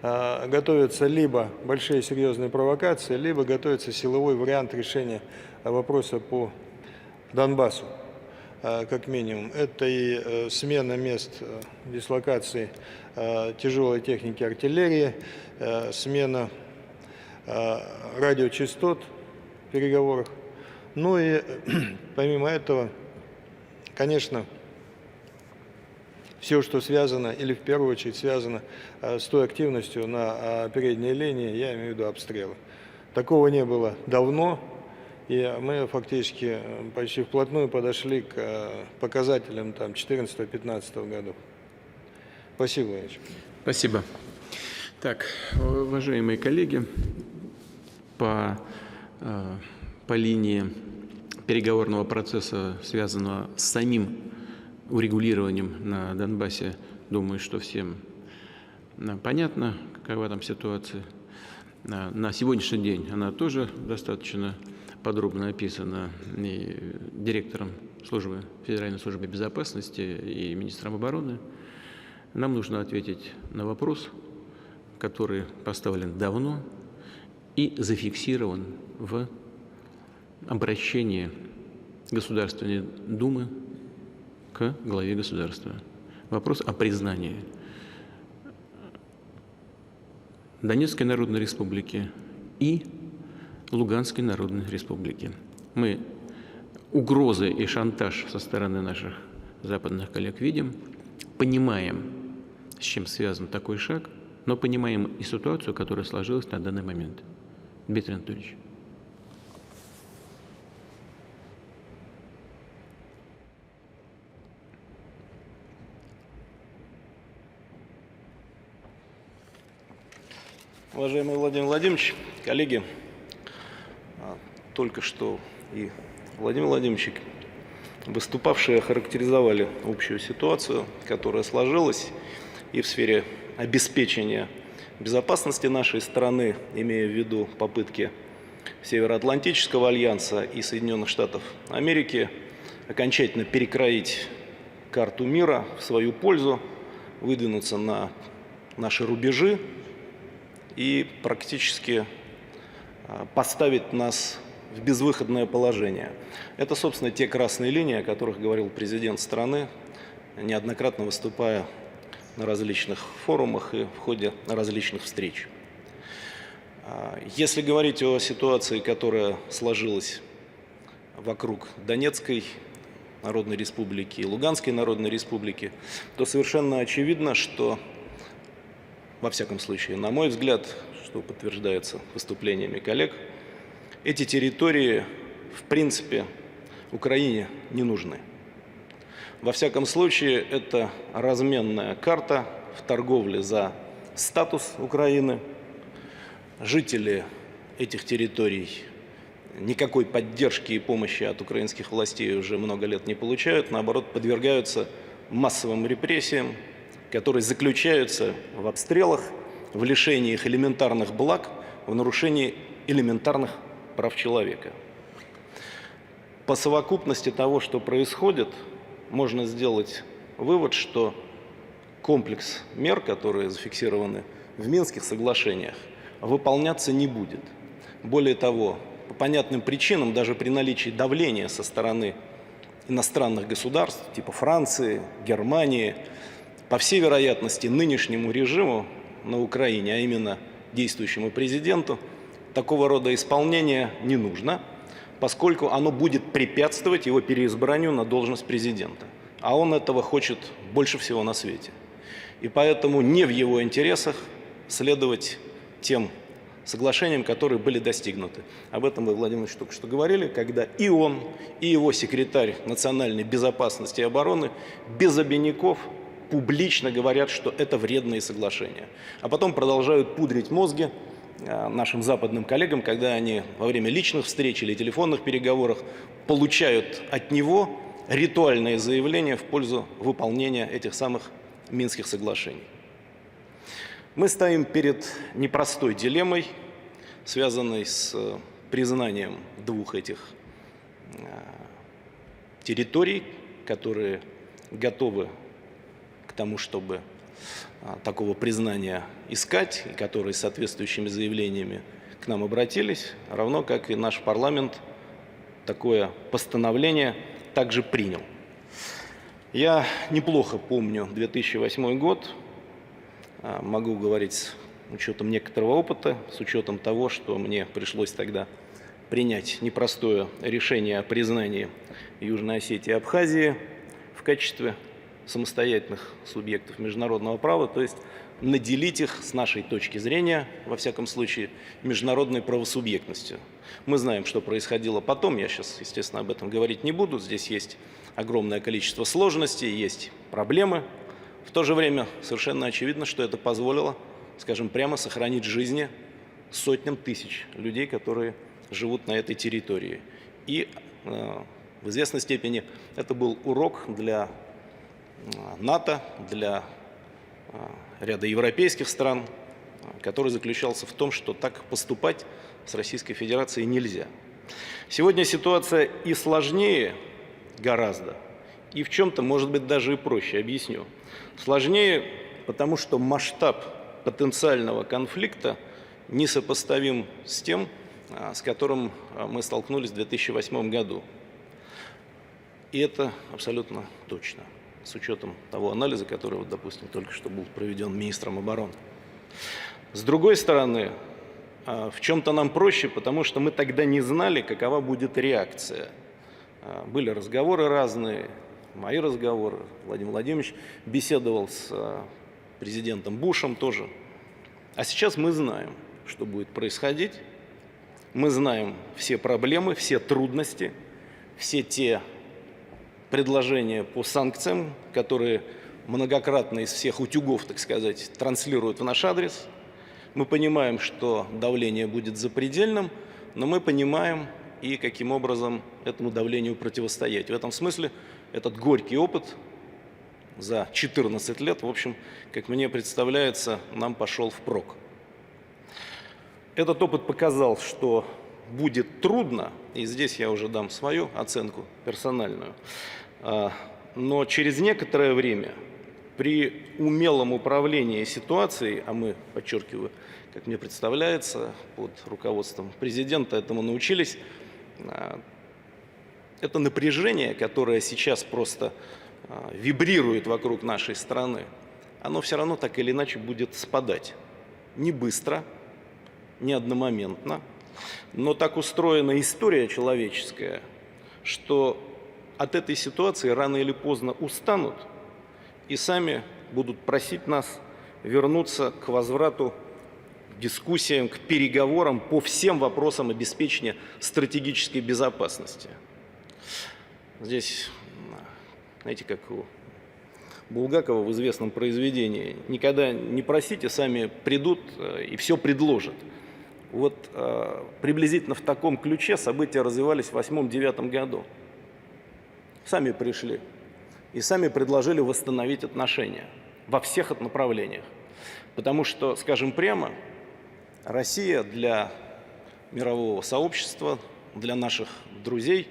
S5: готовятся либо большие серьезные провокации, либо готовится силовой вариант решения вопроса по Донбассу, как минимум. Это и смена мест дислокации тяжелой техники артиллерии, смена радиочастот в переговорах. Ну и помимо этого, конечно, все, что связано, или в первую очередь связано с той активностью на передней линии, я имею в виду обстрелы. Такого не было давно, и мы фактически почти вплотную подошли к показателям 2014-2015 годов. Спасибо, Владимир.
S1: Спасибо. Так, уважаемые коллеги, по линии переговорного процесса, связанного с самим урегулированием на Донбассе, думаю, что всем понятно, какова там ситуация. На сегодняшний день она тоже достаточно подробно описана и директором Федеральной службы безопасности и министром обороны. Нам нужно ответить на вопрос, который поставлен давно и зафиксирован в обращении Государственной Думы к главе государства. Вопрос о признании Донецкой Народной Республики и Луганской Народной Республики. Мы угрозы и шантаж со стороны наших западных коллег видим, понимаем, с чем связан такой шаг, но понимаем и ситуацию, которая сложилась на данный момент. Дмитрий Анатольевич.
S6: Уважаемый Владимир Владимирович, коллеги, только что и Владимир Владимирович, выступавшие охарактеризовали общую ситуацию, которая сложилась и в сфере обеспечения безопасности нашей страны, имея в виду попытки Североатлантического альянса и Соединенных Штатов Америки окончательно перекроить карту мира в свою пользу, выдвинуться на наши рубежи и практически поставить нас в безвыходное положение. Это, собственно, те красные линии, о которых говорил президент страны, неоднократно выступая на различных форумах и в ходе различных встреч. Если говорить о ситуации, которая сложилась вокруг Донецкой Народной Республики и Луганской Народной Республики, то совершенно очевидно, что, во всяком случае, на мой взгляд, что подтверждается выступлениями коллег, эти территории, в принципе, Украине не нужны. Во всяком случае, это разменная карта в торговле за статус Украины. Жители этих территорий никакой поддержки и помощи от украинских властей уже много лет не получают, наоборот, подвергаются массовым репрессиям, которые заключаются в обстрелах, в лишении их элементарных благ, в нарушении элементарных прав человека. По совокупности того, что происходит, можно сделать вывод, что комплекс мер, которые зафиксированы в Минских соглашениях, выполняться не будет. Более того, по понятным причинам, даже при наличии давления со стороны иностранных государств, типа Франции, Германии, по всей вероятности, нынешнему режиму на Украине, а именно действующему президенту, такого рода исполнение не нужно, поскольку оно будет препятствовать его переизбранию на должность президента. А он этого хочет больше всего на свете. И поэтому не в его интересах следовать тем соглашениям, которые были достигнуты. Об этом вы, Владимир Ильич, только что говорили, когда и он, и его секретарь национальной безопасности и обороны без обиняков публично говорят, что это вредные соглашения. А потом продолжают пудрить мозги нашим западным коллегам, когда они во время личных встреч или телефонных переговоров получают от него ритуальные заявления в пользу выполнения этих самых Минских соглашений. Мы стоим перед непростой дилеммой, связанной с признанием двух этих территорий, которые готовы к тому, чтобы такого признания искать, и которые с соответствующими заявлениями к нам обратились, равно как и наш парламент такое постановление также принял. Я неплохо помню 2008 год, могу говорить с учетом некоторого опыта, с учетом того, что мне пришлось тогда принять непростое решение о признании Южной Осетии и Абхазии в качестве самостоятельных субъектов международного права, то есть наделить их, с нашей точки зрения, во всяком случае, международной правосубъектностью. Мы знаем, что происходило потом, я сейчас, естественно, об этом говорить не буду, здесь есть огромное количество сложностей, есть проблемы. В то же время совершенно очевидно, что это позволило, скажем прямо, сохранить жизни сотням тысяч людей, которые живут на этой территории. И в известной степени это был урок для НАТО, для ряда европейских стран, который заключался в том, что так поступать с Российской Федерацией нельзя. Сегодня ситуация и сложнее гораздо, и в чем-то, может быть, даже и проще. Объясню. Сложнее, потому что масштаб потенциального конфликта несопоставим с тем, с которым мы столкнулись в 2008 году. И это абсолютно точно, с учетом того анализа, который, вот, допустим, только что был проведен министром обороны. С другой стороны, в чем-то нам проще, потому что мы тогда не знали, какова будет реакция Были разговоры разные, мои разговоры. Владимир Владимирович беседовал с президентом Бушем тоже. А сейчас мы знаем, что будет происходить. Мы знаем все проблемы, все трудности, все те предложения по санкциям, которые многократно из всех утюгов, так сказать, транслируют в наш адрес. Мы понимаем, что давление будет запредельным, но мы понимаем и каким образом этому давлению противостоять. В этом смысле этот горький опыт за 14 лет, в общем, как мне представляется, нам пошел впрок. Этот опыт показал, что будет трудно, и здесь я уже дам свою оценку персональную, но через некоторое время при умелом управлении ситуацией, а мы, подчеркиваю, как мне представляется, под руководством президента этому научились, это напряжение, которое сейчас просто вибрирует вокруг нашей страны, оно все равно так или иначе будет спадать. Не быстро, не одномоментно, но так устроена история человеческая, что от этой ситуации рано или поздно устанут и сами будут просить нас вернуться к возврату, к дискуссиям, к переговорам по всем вопросам обеспечения стратегической безопасности. Здесь, знаете, как у Булгакова в известном произведении, никогда не просите, сами придут и все предложат. Вот приблизительно в таком ключе события развивались в 2008-2009 году. Сами пришли и сами предложили восстановить отношения во всех направлениях. Потому что, скажем прямо, Россия для мирового сообщества, для наших друзей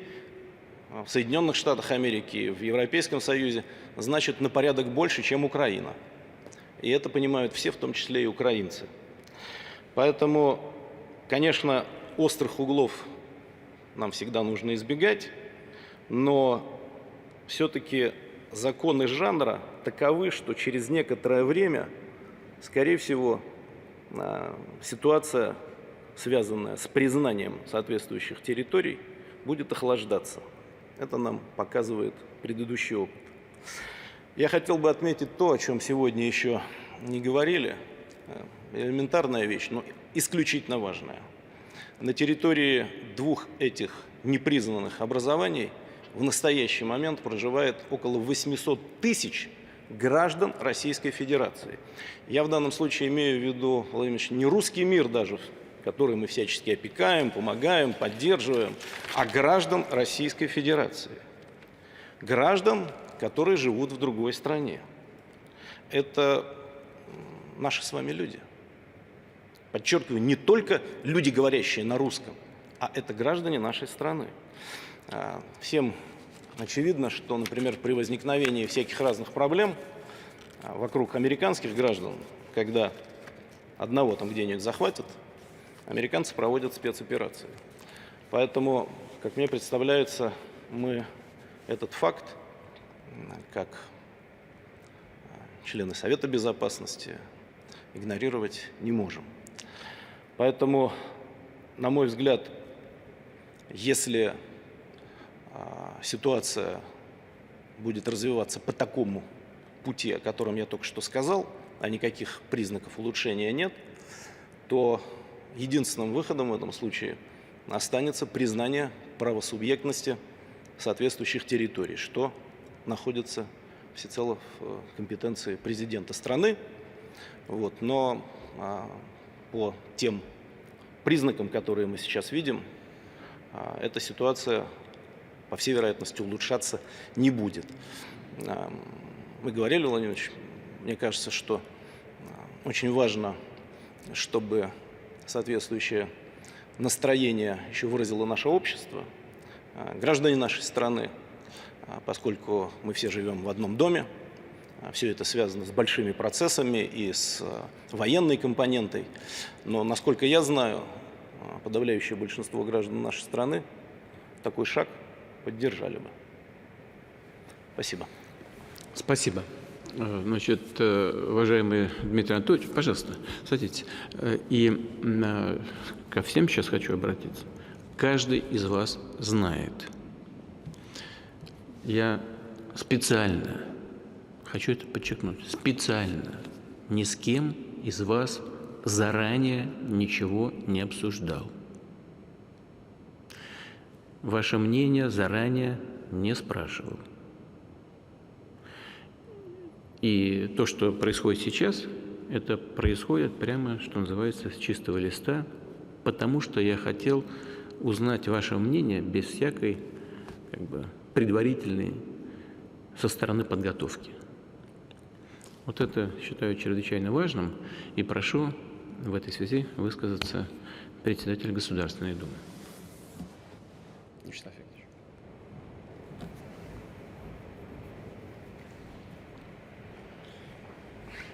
S6: в Соединенных Штатах Америки, в Европейском Союзе значит на порядок больше, чем Украина. И это понимают все, в том числе и украинцы. Поэтому, конечно, острых углов нам всегда нужно избегать, но все-таки законы жанра таковы, что через некоторое время, скорее всего, ситуация, связанная с признанием соответствующих территорий, будет охлаждаться. Это нам показывает предыдущий опыт. Я хотел бы отметить то, о чем сегодня еще не говорили. Элементарная вещь, но исключительно важная. На территории двух этих непризнанных образований в настоящий момент проживает около 800 тысяч граждан Российской Федерации. Я в данном случае имею в виду, Владимир Ильич, не русский мир даже, который мы всячески опекаем, помогаем, поддерживаем, а граждан Российской Федерации. Граждан, которые живут в другой стране. Это наши с вами люди. Подчеркиваю, не только люди, говорящие на русском, а это граждане нашей страны. Всем очевидно, что, например, при возникновении всяких разных проблем вокруг американских граждан, когда одного там где-нибудь захватят, американцы проводят спецоперации. Поэтому, как мне представляется, мы этот факт, как члены Совета Безопасности, игнорировать не можем. Поэтому, на мой взгляд, если ситуация будет развиваться по такому пути, о котором я только что сказал, а никаких признаков улучшения нет, то единственным выходом в этом случае останется признание правосубъектности соответствующих территорий, что находится всецело в компетенции президента страны. Но по тем признакам, которые мы сейчас видим, эта ситуация, по всей вероятности, улучшаться не будет. Мы говорили, Владимир Ильич, мне кажется, что очень важно, чтобы соответствующее настроение еще выразило наше общество, граждане нашей страны, поскольку мы все живем в одном доме, все это связано с большими процессами и с военной компонентой. Но, насколько я знаю, подавляющее большинство граждан нашей страны такой шаг поддержали бы. Спасибо.
S1: Спасибо. Значит, уважаемый Дмитрий Анатольевич, пожалуйста, садитесь. И ко всем сейчас хочу обратиться. Каждый из вас знает, я специально, хочу это подчеркнуть, специально ни с кем из вас заранее ничего не обсуждал. Ваше мнение заранее не спрашивал. И то, что происходит сейчас, это происходит прямо, что называется, с чистого листа, потому что я хотел узнать ваше мнение без всякой предварительной со стороны подготовки. Вот это считаю чрезвычайно важным и прошу в этой связи высказаться председателя Государственной Думы.
S7: Вячеслав Викторович.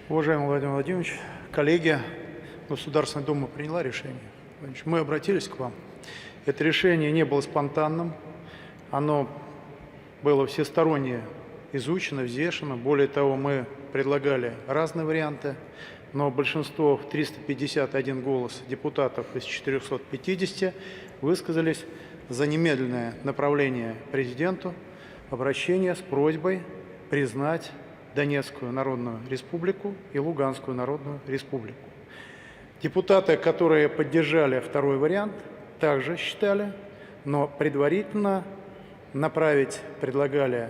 S5: Уважаемый Владимир Владимирович, коллеги, Государственная Дума приняла решение. Мы обратились к вам. Это решение не было спонтанным, оно было всесторонне изучено, взвешено. Более того, мы предлагали разные варианты, но большинство, 351 голос депутатов из 450, высказались за немедленное направление президенту обращения с просьбой признать Донецкую Народную Республику и Луганскую Народную Республику. Депутаты, которые поддержали второй вариант, также считали, но предварительно предлагали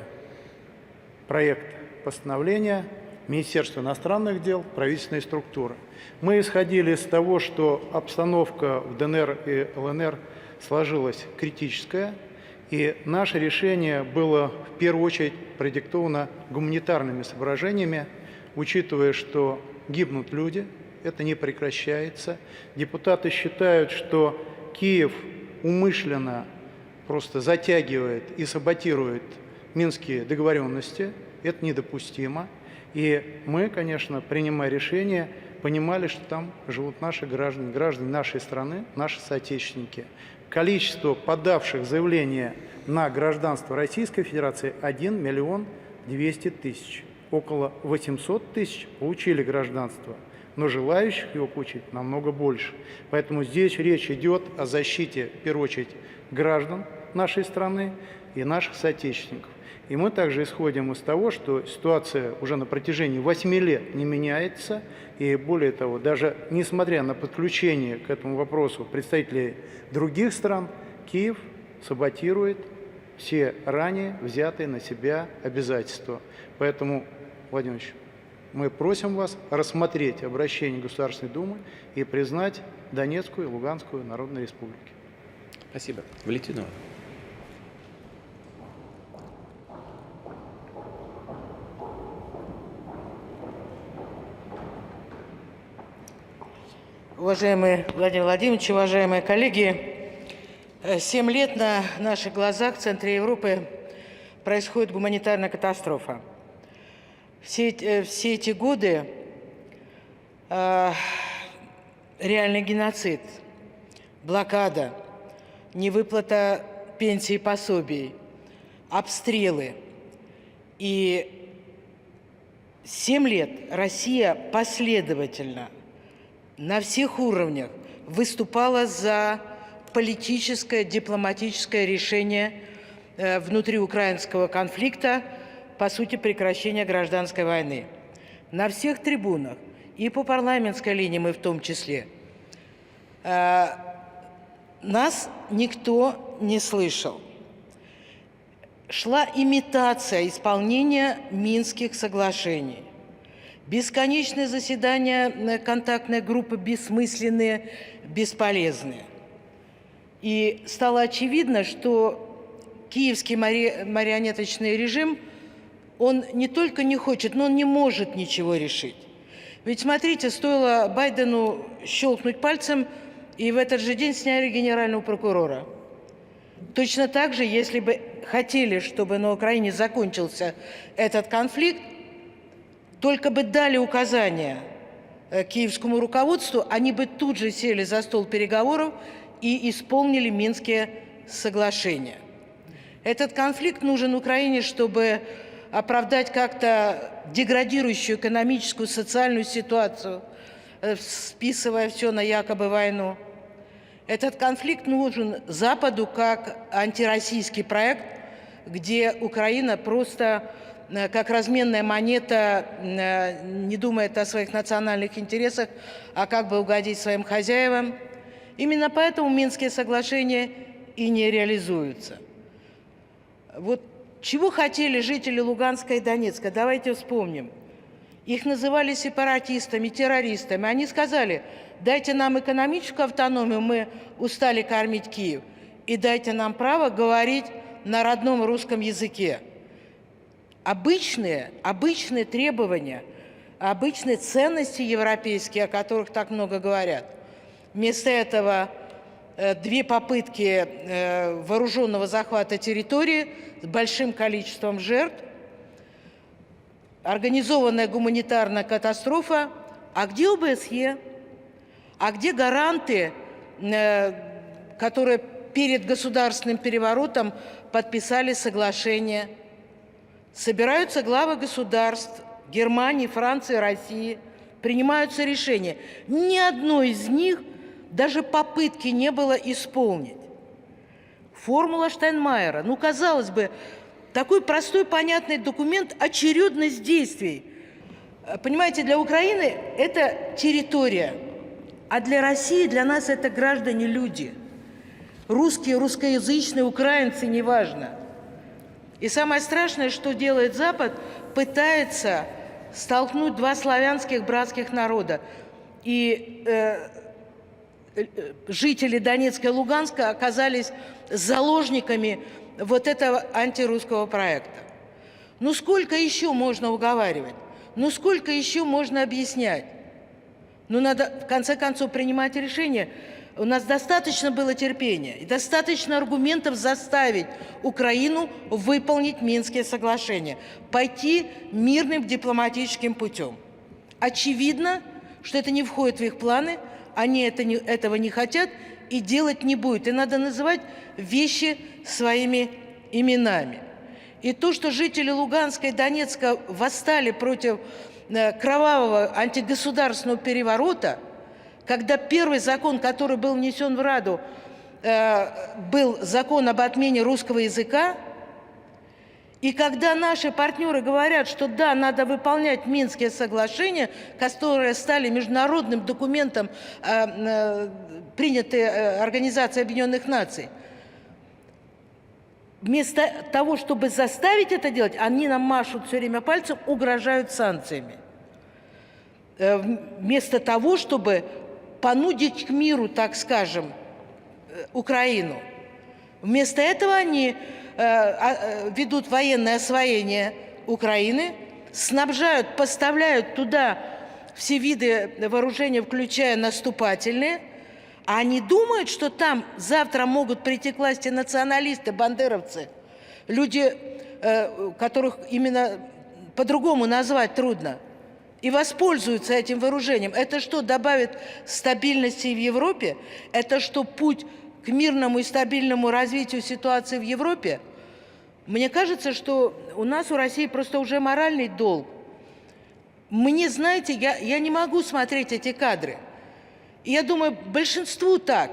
S5: проект постановления Министерства иностранных дел, правительственной структуры. Мы исходили из того, что обстановка в ДНР и ЛНР сложилась критическая, и наше решение было в первую очередь продиктовано гуманитарными соображениями, учитывая, что гибнут люди, это не прекращается. Депутаты считают, что Киев умышленно просто затягивает и саботирует минские договоренности. Это недопустимо. И мы, конечно, принимая решение, понимали, что там живут наши граждане, граждане нашей страны, наши соотечественники. Количество подавших заявления на гражданство Российской Федерации 1 миллион 200 тысяч. Около 800 тысяч получили гражданство, но желающих его получить намного больше. Поэтому здесь речь идет о защите, в первую очередь, граждан нашей страны и наших соотечественников. И мы также исходим из того, что ситуация уже на протяжении 8 лет не меняется. И более того, даже несмотря на подключение к этому вопросу представителей других стран, Киев саботирует все ранее взятые на себя обязательства. Поэтому, Владимир Ильич, мы просим вас рассмотреть обращение Государственной Думы и признать Донецкую и Луганскую Народные Республики.
S7: Спасибо.
S1: Валентинова.
S8: Уважаемый Владимир Владимирович, уважаемые коллеги, 7 лет на наших глазах в центре Европы происходит гуманитарная катастрофа. Все эти годы реальный геноцид, блокада, невыплата пенсий и пособий, обстрелы. И 7 лет Россия последовательно на всех уровнях выступала за политическое, дипломатическое решение внутриукраинского конфликта, по сути, прекращения гражданской войны. На всех трибунах, и по парламентской линии мы в том числе, нас никто не слышал. Шла имитация исполнения Минских соглашений. Бесконечные заседания контактной группы бессмысленные, бесполезные. И стало очевидно, что киевский марионеточный режим, он не только не хочет, но он не может ничего решить. Ведь смотрите, стоило Байдену щелкнуть пальцем, и в этот же день сняли генерального прокурора. Точно так же, если бы хотели, чтобы на Украине закончился этот конфликт, только бы дали указания киевскому руководству, они бы тут же сели за стол переговоров и исполнили Минские соглашения. Этот конфликт нужен Украине, чтобы оправдать как-то деградирующую экономическую, социальную ситуацию, списывая все на якобы войну. Этот конфликт нужен Западу как антироссийский проект, где Украина просто как разменная монета не думает о своих национальных интересах, а как бы угодить своим хозяевам. Именно поэтому Минские соглашения и не реализуются. Вот чего хотели жители Луганска и Донецка? Давайте вспомним. Их называли сепаратистами, террористами. Они сказали: дайте нам экономическую автономию, мы устали кормить Киев, и дайте нам право говорить на родном русском языке. Обычные требования, обычные ценности европейские, о которых так много говорят. Вместо этого две попытки вооруженного захвата территории с большим количеством жертв, организованная гуманитарная катастрофа. А где ОБСЕ? А где гаранты, которые перед государственным переворотом подписали соглашение? Собираются главы государств Германии, Франции, России, принимаются решения. Ни одно из них даже попытки не было исполнить. Формула Штайнмайера. Ну, казалось бы, такой простой, понятный документ, очередность действий. Понимаете, для Украины это территория, а для России, для нас это граждане-люди. Русские, русскоязычные, украинцы, неважно. И самое страшное, что делает Запад, пытается столкнуть два славянских братских народа. И жители Донецка и Луганска оказались заложниками вот этого антирусского проекта. Ну сколько еще можно уговаривать? Ну сколько еще можно объяснять? Ну надо в конце концов принимать решение. У нас достаточно было терпения и достаточно аргументов заставить Украину выполнить Минские соглашения, пойти мирным дипломатическим путем. Очевидно, что это не входит в их планы, они этого не хотят и делать не будут. И надо называть вещи своими именами. И то, что жители Луганска и Донецка восстали против кровавого антигосударственного переворота, когда первый закон, который был внесен в Раду, был закон об отмене русского языка, и когда наши партнеры говорят, что да, надо выполнять Минские соглашения, которые стали международным документом, принятой Организацией Объединенных Наций, вместо того, чтобы заставить это делать, они нам машут все время пальцем, угрожают санкциями. Вместо того, чтобы понудить к миру, так скажем, Украину. Вместо этого они ведут военное освоение Украины, снабжают, поставляют туда все виды вооружения, включая наступательные, а они думают, что там завтра могут прийти к власти националисты, бандеровцы, люди, которых именно по-другому назвать трудно, и воспользуются этим вооружением. Это что, добавит стабильности в Европе? Это что, путь к мирному и стабильному развитию ситуации в Европе? Мне кажется, что у нас, у России, просто уже моральный долг. Мне, знаете, я не могу смотреть эти кадры. И я думаю, большинству так.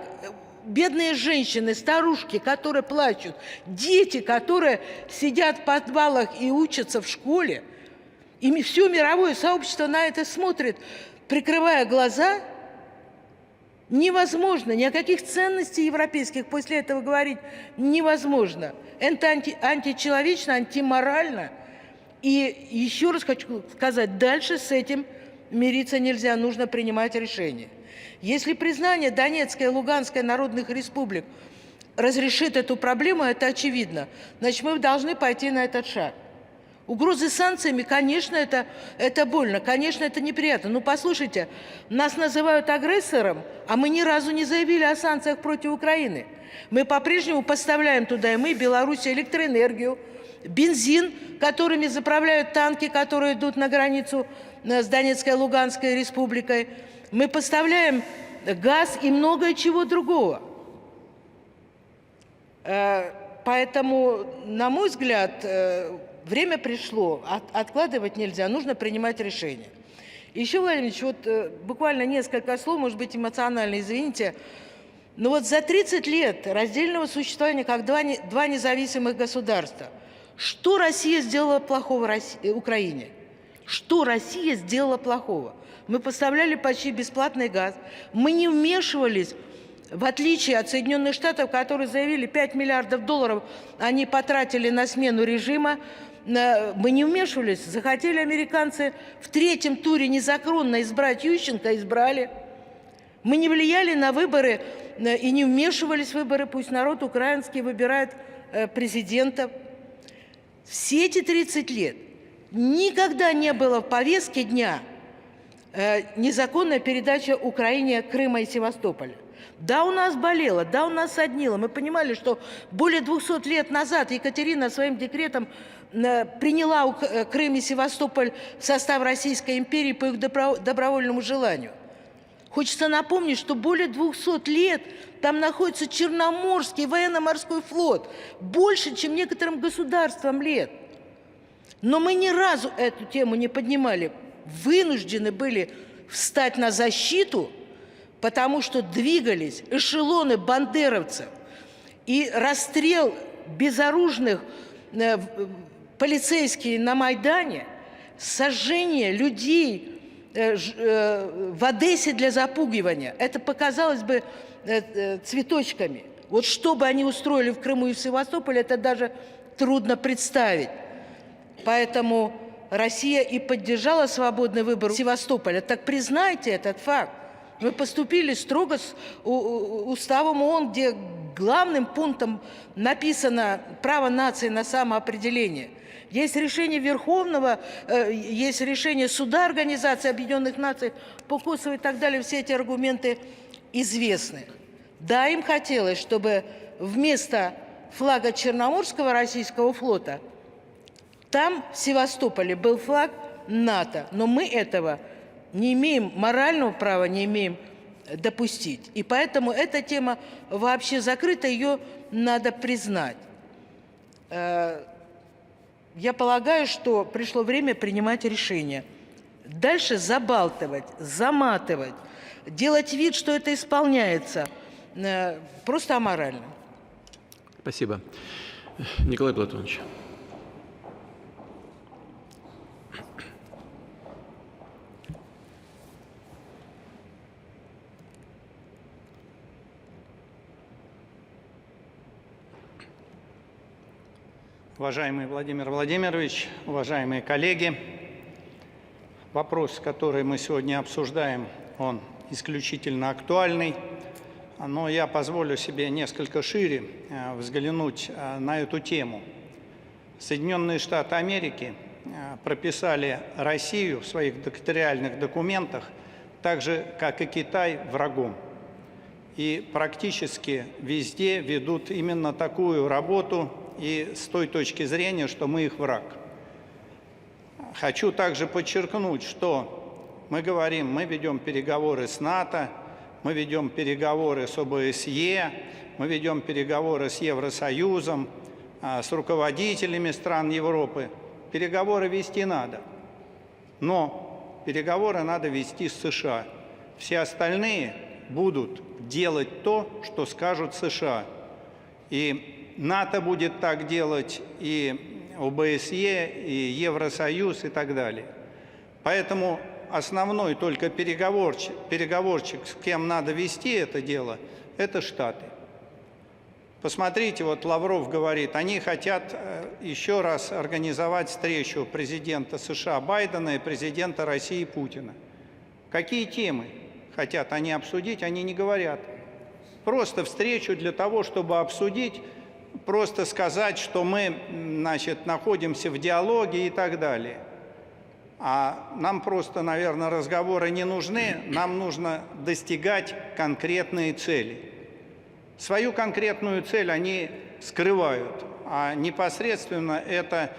S8: Бедные женщины, старушки, которые плачут, дети, которые сидят в подвалах и учатся в школе, и все мировое сообщество на это смотрит, прикрывая глаза. Невозможно, ни о каких ценностях европейских после этого говорить невозможно. Это античеловечно, антиморально. И еще раз хочу сказать, дальше с этим мириться нельзя, нужно принимать решение. Если признание Донецкой и Луганской народных республик разрешит эту проблему, это очевидно, значит, мы должны пойти на этот шаг. Угрозы санкциями, конечно, это больно, конечно, это неприятно. Но послушайте, нас называют агрессором, а мы ни разу не заявили о санкциях против Украины. Мы по-прежнему поставляем туда, и мы, Беларусь, электроэнергию, бензин, которыми заправляют танки, которые идут на границу с Донецкой и Луганской республикой. Мы поставляем газ и многое чего другого. Поэтому, на мой взгляд, время пришло, откладывать нельзя, нужно принимать решение. Еще, Владимир Ильич, вот буквально несколько слов, может быть, эмоционально, извините. Но вот за 30 лет раздельного существования как два независимых государства – Что Россия сделала плохого Украине? Что Россия сделала плохого? Мы поставляли почти бесплатный газ. Мы не вмешивались, в отличие от Соединенных Штатов, которые заявили, 5 миллиардов долларов они потратили на смену режима. Мы не вмешивались. Захотели американцы в третьем туре незаконно избрать Ющенко, избрали. Мы не влияли на выборы и не вмешивались в выборы. Пусть народ украинский выбирает президента. Все эти 30 лет никогда не было в повестке дня незаконная передача Украине Крыма и Севастополя. Да, у нас болело, да, у нас соднило. Мы понимали, что более 200 лет назад Екатерина своим декретом приняла Крым и Севастополь в состав Российской империи по их добровольному желанию. Хочется напомнить, что более 200 лет там находится Черноморский военно-морской флот. Больше, чем некоторым государствам лет. Но мы ни разу эту тему не поднимали. Вынуждены были встать на защиту, потому что двигались эшелоны бандеровцев. И расстрел безоружных полицейских на Майдане, сожжение людей в Одессе для запугивания, это показалось бы цветочками. Вот что бы они устроили в Крыму и в Севастополе, это даже трудно представить. Поэтому Россия и поддержала свободный выбор Севастополя. Так признайте этот факт. Мы поступили строго с уставом ООН, где главным пунктом написано право нации на самоопределение. Есть решение Верховного, есть решение Суда Организации Объединенных Наций по Косово и так далее. Все эти аргументы известны. Да, им хотелось, чтобы вместо флага Черноморского российского флота там, в Севастополе, был флаг НАТО. Но мы этого не имеем, морального права не имеем допустить. И поэтому эта тема вообще закрыта, ее надо признать. Я полагаю, что пришло время принимать решение. Дальше забалтывать, заматывать, делать вид, что это исполняется, просто аморально.
S1: Спасибо. Николай Платонович.
S7: Уважаемый Владимир Владимирович, уважаемые коллеги, вопрос, который мы сегодня обсуждаем, он исключительно актуальный, но я позволю себе несколько шире взглянуть на эту тему. Соединенные Штаты Америки прописали Россию в своих доктринальных документах, так же, как и Китай, врагом. И практически везде ведут именно такую работу, и с той точки зрения, что мы их враг. Хочу также подчеркнуть, что мы говорим, мы ведем переговоры с НАТО, мы ведем переговоры с ОБСЕ, мы ведем переговоры с Евросоюзом, с руководителями стран Европы. Переговоры вести надо, но переговоры надо вести с США. Все остальные будут делать то, что скажут США. И НАТО будет так делать, и ОБСЕ, и Евросоюз, и так далее. Поэтому основной только переговорщик, с кем надо вести это дело, это Штаты. Посмотрите, вот Лавров говорит, они хотят еще раз организовать встречу президента США Байдена и президента России Путина. Какие темы хотят они обсудить, они не говорят. Просто встречу для того, чтобы обсудить, просто сказать, что мы, значит, находимся в диалоге и так далее. А нам просто, наверное, разговоры не нужны, нам нужно достигать конкретные цели. Свою конкретную цель они скрывают, а непосредственно это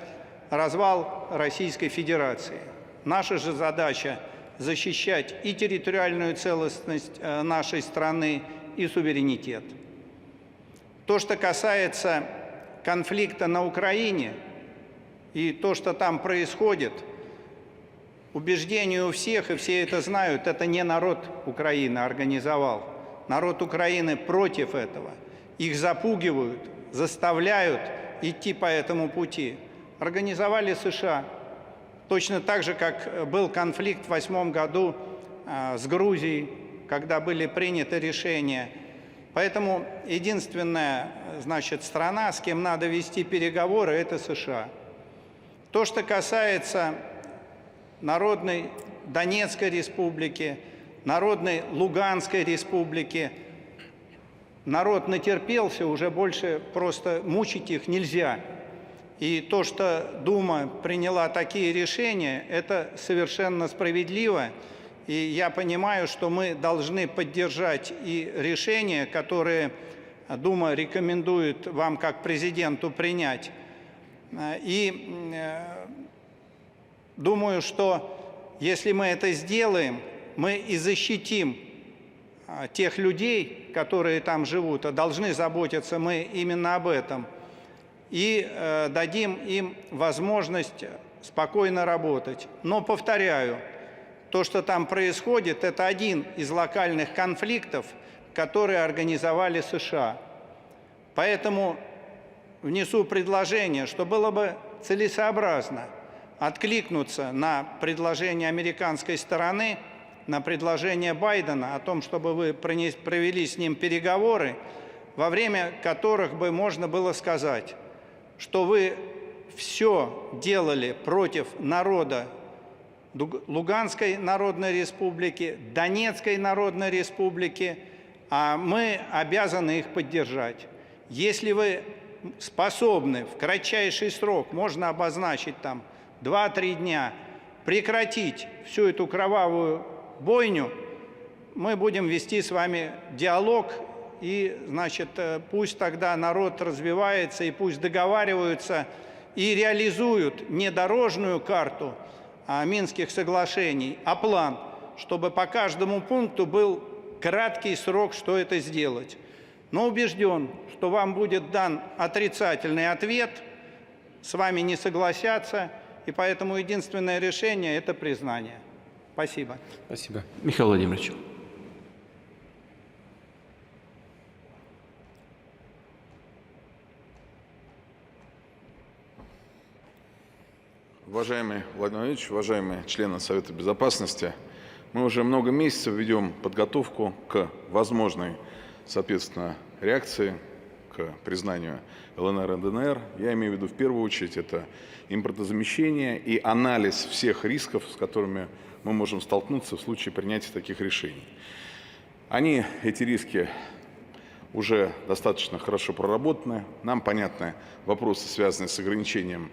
S7: развал Российской Федерации. Наша же задача защищать и территориальную целостность нашей страны, и суверенитет. То, что касается конфликта на Украине и то, что там происходит, убеждение у всех, и все это знают, это не народ Украины организовал. Народ Украины против этого. Их запугивают, заставляют идти по этому пути, организовали США. Точно так же, как был конфликт в 2008 году с Грузией, когда были приняты решения. Поэтому единственная, страна, с кем надо вести переговоры, это США. То, что касается Народной Донецкой Республики, Народной Луганской Республики, народ натерпелся, уже больше просто мучить их нельзя. И то, что Дума приняла такие решения, это совершенно справедливо. И я понимаю, что мы должны поддержать и решения, которые Дума рекомендует вам как президенту принять. И думаю, что если мы это сделаем, мы и защитим тех людей, которые там живут, а должны заботиться мы именно об этом, и дадим им возможность спокойно работать. Но, повторяю, то, что там происходит, это один из локальных конфликтов, которые организовали США. Поэтому внесу предложение, что было бы целесообразно откликнуться на предложение американской стороны, на предложение Байдена о том, чтобы вы провели с ним переговоры, во время которых бы можно было сказать, что вы все делали против народа Луганской Народной Республики, Донецкой Народной Республики, а мы обязаны их поддержать. Если вы способны в кратчайший срок, можно обозначить там 2-3 дня, прекратить всю эту кровавую бойню, мы будем вести с вами диалог, и, пусть тогда народ развивается, и пусть договариваются и реализуют не дорожную карту Минских соглашений, а план, чтобы по каждому пункту был краткий срок, что это сделать. Но убежден, что вам будет дан отрицательный ответ, с вами не согласятся, и поэтому единственное решение – это признание. Спасибо.
S1: Спасибо. Михаил Владимирович.
S9: Уважаемый Владимир Владимирович, уважаемые члены Совета Безопасности, мы уже много месяцев ведем подготовку к возможной, соответственно, реакции, к признанию ЛНР и ДНР. Я имею в виду в первую очередь это импортозамещение и анализ всех рисков, с которыми мы можем столкнуться в случае принятия таких решений. Эти риски, уже достаточно хорошо проработаны. Нам понятны вопросы, связанные с ограничением,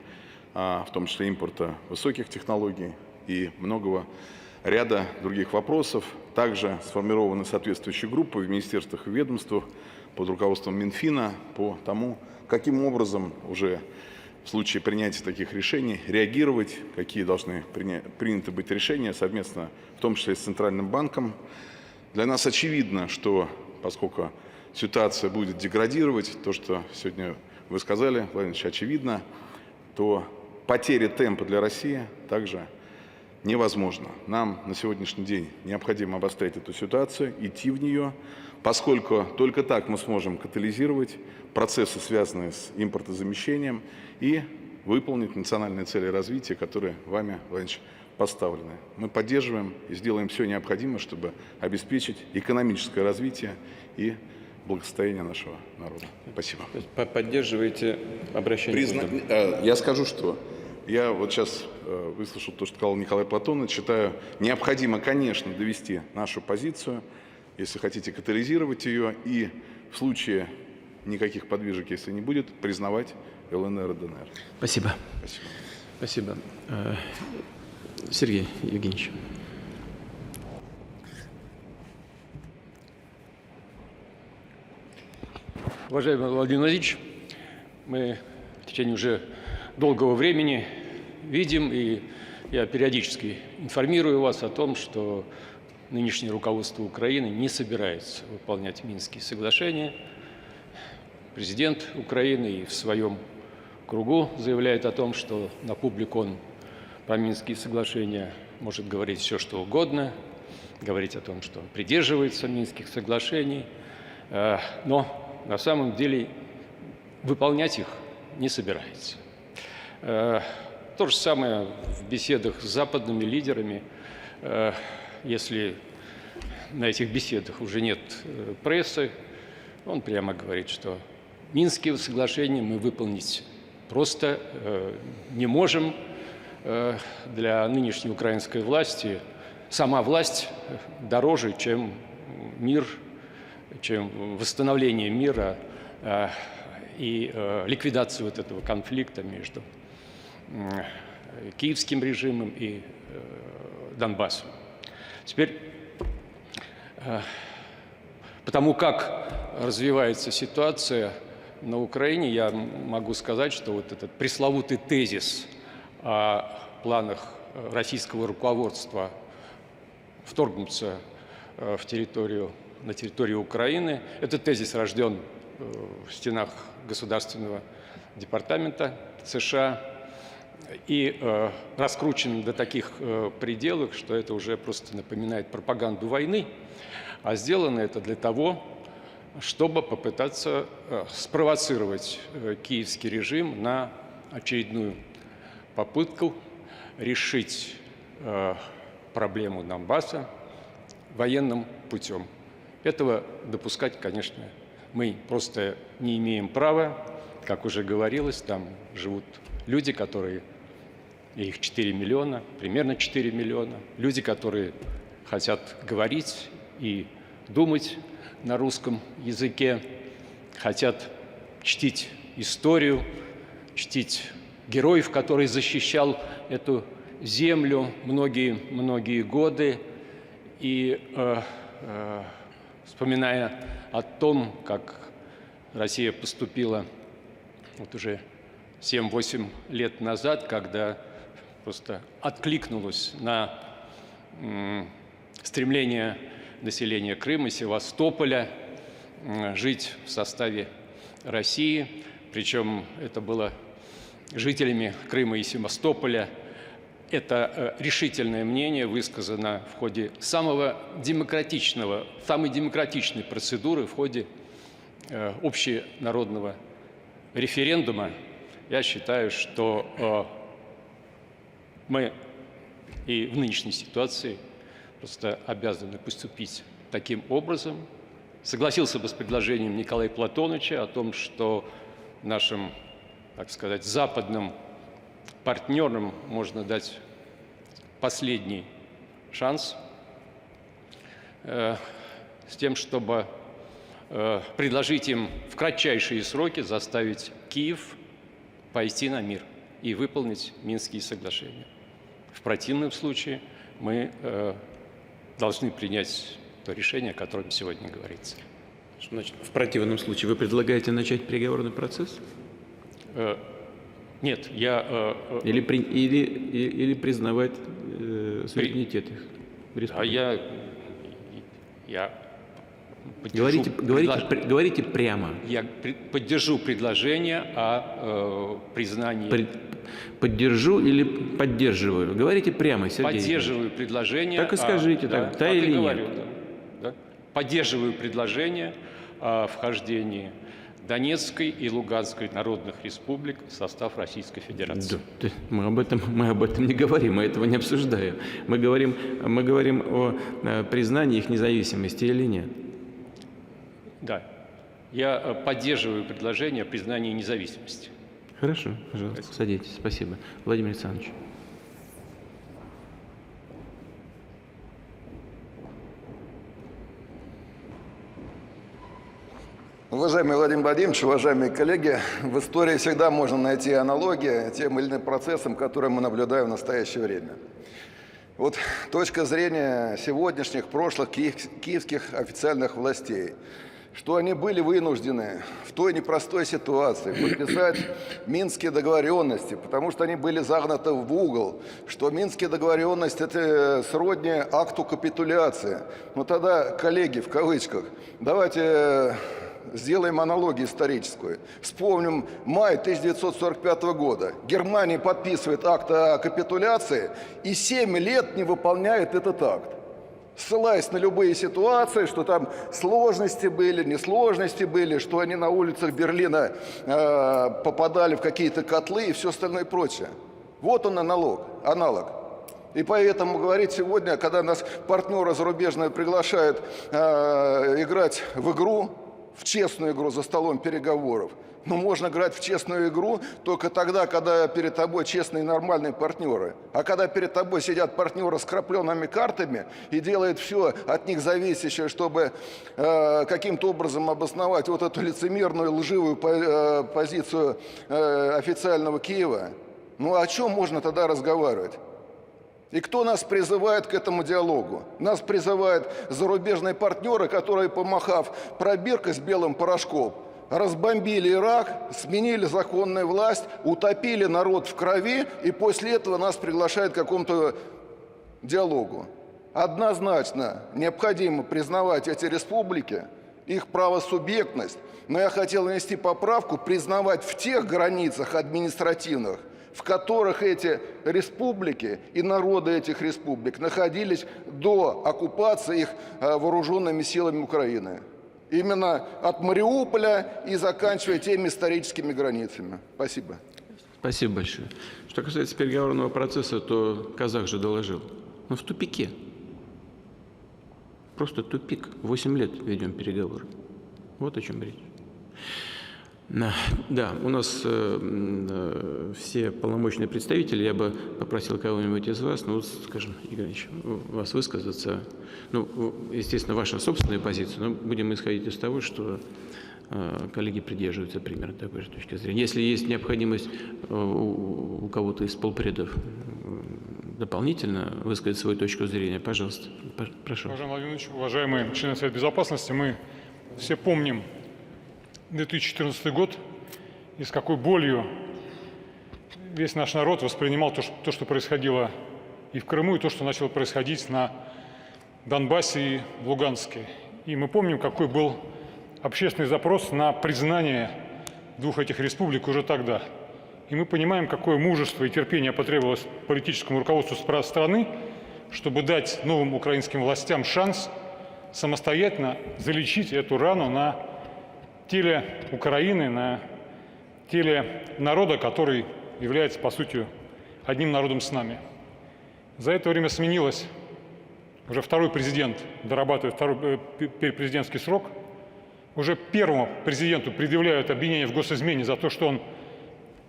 S9: в том числе импорта высоких технологий и многого ряда других вопросов. Также сформированы соответствующие группы в министерствах и ведомствах под руководством Минфина по тому, каким образом уже в случае принятия таких решений реагировать, какие должны приняты быть решения совместно, в том числе с Центральным банком. Для нас очевидно, что поскольку ситуация будет деградировать, то, что сегодня вы сказали, Владимир Ильич, очевидно, то потеря темпа для России также невозможно. Нам на сегодняшний день необходимо обострять эту ситуацию, идти в нее, поскольку только так мы сможем катализировать процессы, связанные с импортозамещением, и выполнить национальные цели развития, которые вами, Владимир Ильич, поставлены. Мы поддерживаем и сделаем все необходимое, чтобы обеспечить экономическое развитие и благосостояние нашего народа. Спасибо.
S1: Поддерживаете обращение?
S9: Я скажу, что я вот сейчас выслушал то, что сказал Николай Платонович. Считаю, необходимо, конечно, довести нашу позицию, если хотите, катализировать ее, и в случае никаких подвижек, если не будет, признавать ЛНР и ДНР.
S1: Спасибо.
S9: Спасибо.
S1: Спасибо. Сергей Евгеньевич.
S10: Уважаемый Владимир Владимирович, мы в течение уже долгого времени видим, и я периодически информирую вас о том, что нынешнее руководство Украины не собирается выполнять Минские соглашения. Президент Украины и в своем кругу заявляет о том, что на публику он про Минские соглашения может говорить все, что угодно, говорить о том, что он придерживается Минских соглашений, но на самом деле выполнять их не собирается. То же самое в беседах с западными лидерами. Если на этих беседах уже нет прессы, он прямо говорит, что Минские соглашения мы выполнить просто не можем. Для нынешней украинской власти сама власть дороже, чем мир, чем восстановление мира и ликвидация вот этого конфликта между киевским режимом и Донбассом. Теперь, потому как развивается ситуация на Украине, я могу сказать, что вот этот пресловутый тезис о планах российского руководства вторгнуться на территорию Украины, этот тезис рожден в стенах Государственного департамента США и раскручен до таких пределов, что это уже просто напоминает пропаганду войны, а сделано это для того, чтобы попытаться спровоцировать киевский режим на очередную попытку решить проблему Донбасса военным путем. Этого допускать, конечно, мы просто не имеем права. Как уже говорилось, там живут люди, которые, их 4 миллиона, примерно 4 миллиона, люди, которые хотят говорить и думать на русском языке, хотят чтить историю, чтить героев, который защищал эту землю многие годы. И вспоминая о том, как Россия поступила вот уже 7-8 лет назад, когда просто откликнулась на стремление населения Крыма, Севастополя жить в составе России, причем это было жителями Крыма и Севастополя. Это решительное мнение высказано в ходе самой демократичной процедуры, в ходе общенародного референдума. Я считаю, что мы и в нынешней ситуации просто обязаны поступить таким образом. Согласился бы с предложением Николая Платоновича о том, что нашим, так сказать, западным партнерам можно дать последний шанс с тем, чтобы предложить им в кратчайшие сроки заставить Киев пойти на мир и выполнить Минские соглашения. В противном случае мы должны принять то решение, о котором сегодня говорится.
S1: Значит, в противном случае вы предлагаете начать переговорный процесс?
S10: Нет, я...
S1: Или признавать суверенитет их в республике?
S10: Я
S1: говорите прямо.
S10: Я поддержу предложение о признании...
S1: Поддержу или поддерживаю? Говорите прямо, Сергей.
S10: Поддерживаю предложение...
S1: Так и скажите, да или нет?
S10: Да. Поддерживаю предложение о вхождении Донецкой и Луганской народных республик в состав Российской Федерации.
S1: Да, мы об этом не говорим, мы этого не обсуждаем. Мы говорим о признании их независимости или нет.
S10: Да, я поддерживаю предложение о признании независимости.
S1: Хорошо, пожалуйста, садитесь. Спасибо. Владимир Александрович.
S11: Уважаемый Владимир Владимирович, уважаемые коллеги, в истории всегда можно найти аналогии тем или иным процессам, которые мы наблюдаем в настоящее время. Вот точка зрения сегодняшних, прошлых киевских официальных властей, что они были вынуждены в той непростой ситуации подписать Минские договоренности, потому что они были загнаны в угол, что Минские договоренности – это сродни акту капитуляции. Ну тогда, коллеги, в кавычках, давайте сделаем аналогию историческую. Вспомним май 1945 года. Германия подписывает акт о капитуляции и 7 лет не выполняет этот акт. ссылаясь на любые ситуации, что там сложности были, несложности были, что они на улицах Берлина попадали в какие-то котлы и все остальное прочее. Вот он аналог. И поэтому говорить сегодня, когда нас партнеры зарубежные приглашают играть в игру, в честную игру за столом переговоров, но можно играть в честную игру только тогда, когда перед тобой честные и нормальные партнеры. А когда перед тобой сидят партнеры с крапленными картами и делают все от них зависящее, чтобы каким-то образом обосновать вот эту лицемерную, лживую позицию официального Киева, ну о чем можно тогда разговаривать? И кто нас призывает к этому диалогу? Нас призывают зарубежные партнеры, которые, помахав пробиркой с белым порошком, разбомбили Ирак, сменили законную власть, утопили народ в крови, и после этого нас приглашают к какому-то диалогу. Однозначно необходимо признавать эти республики, их правосубъектность, но я хотел внести поправку, признавать в тех границах административных, в которых эти республики и народы этих республик находились до оккупации их вооруженными силами Украины. Именно от Мариуполя и заканчивая теми историческими границами. Спасибо.
S1: Спасибо большое. Что касается переговорного процесса, то казах же доложил. Он в тупике. Просто тупик. 8 лет ведем переговоры. Вот о чем речь. Да, у нас все полномочные представители, я бы попросил кого-нибудь из вас, ну, скажем, Игорь Ильич, вас высказаться, ну, естественно, ваша собственная позиция, но будем исходить из того, что коллеги придерживаются примерно такой же точки зрения. Если есть необходимость у кого-то из полпредов дополнительно высказать свою точку зрения, пожалуйста, прошу.
S12: Уважаемый Владимир Владимирович, уважаемые члены Совета Безопасности, мы все помним 2014 год, и с какой болью весь наш народ воспринимал то, что происходило и в Крыму, и то, что начало происходить на Донбассе и в Луганске. И мы помним, какой был общественный запрос на признание двух этих республик уже тогда. И мы понимаем, какое мужество и терпение потребовалось политическому руководству страны, чтобы дать новым украинским властям шанс самостоятельно залечить эту рану на теле Украины, на теле народа, который является, по сути, одним народом с нами. За это время сменилось, уже второй президент дорабатывает второй президентский срок. Уже первому президенту предъявляют обвинение в госизмене за то, что он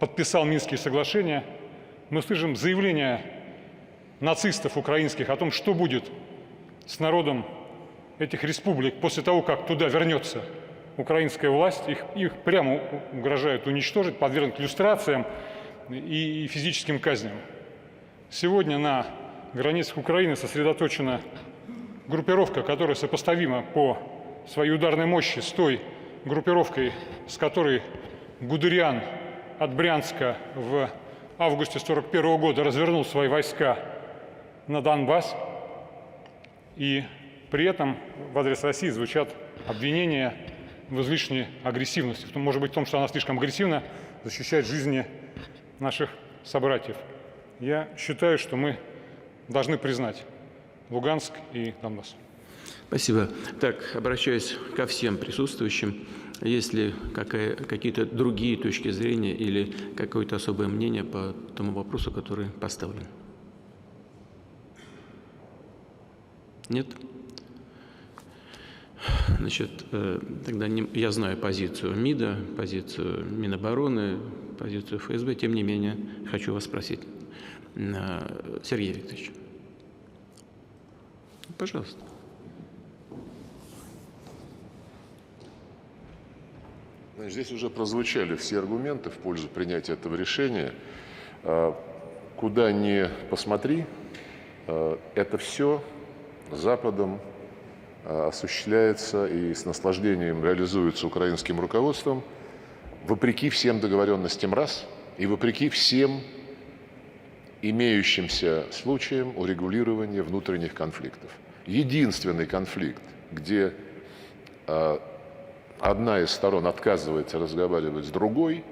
S12: подписал Минские соглашения. Мы слышим заявления нацистов украинских о том, что будет с народом этих республик после того, как туда вернется украинская власть. Их прямо угрожают уничтожить, подвергнуть иллюстрациям и физическим казням. Сегодня на границах Украины сосредоточена группировка, которая сопоставима по своей ударной мощи с той группировкой, с которой Гудериан от Брянска в августе 1941 года развернул свои войска на Донбасс. И при этом в адрес России звучат обвинения в излишней агрессивности. Может быть, в том, что она слишком агрессивно защищает жизни наших собратьев. Я считаю, что мы должны признать Луганск и Донбасс.
S1: Спасибо. Так, обращаюсь ко всем присутствующим. Есть ли какие-то другие точки зрения или какое-то особое мнение по тому вопросу, который поставлен? Нет? Значит, тогда я знаю позицию МИДа, позицию Минобороны, позицию ФСБ. Тем не менее, хочу вас спросить, Сергей Викторович, пожалуйста.
S2: Здесь уже прозвучали все аргументы в пользу принятия этого решения. Куда ни посмотри, это все Западом осуществляется и с наслаждением реализуется украинским руководством, вопреки всем договоренностям раз и вопреки всем имеющимся случаям урегулирования внутренних конфликтов. Единственный конфликт, где одна из сторон отказывается разговаривать с другой,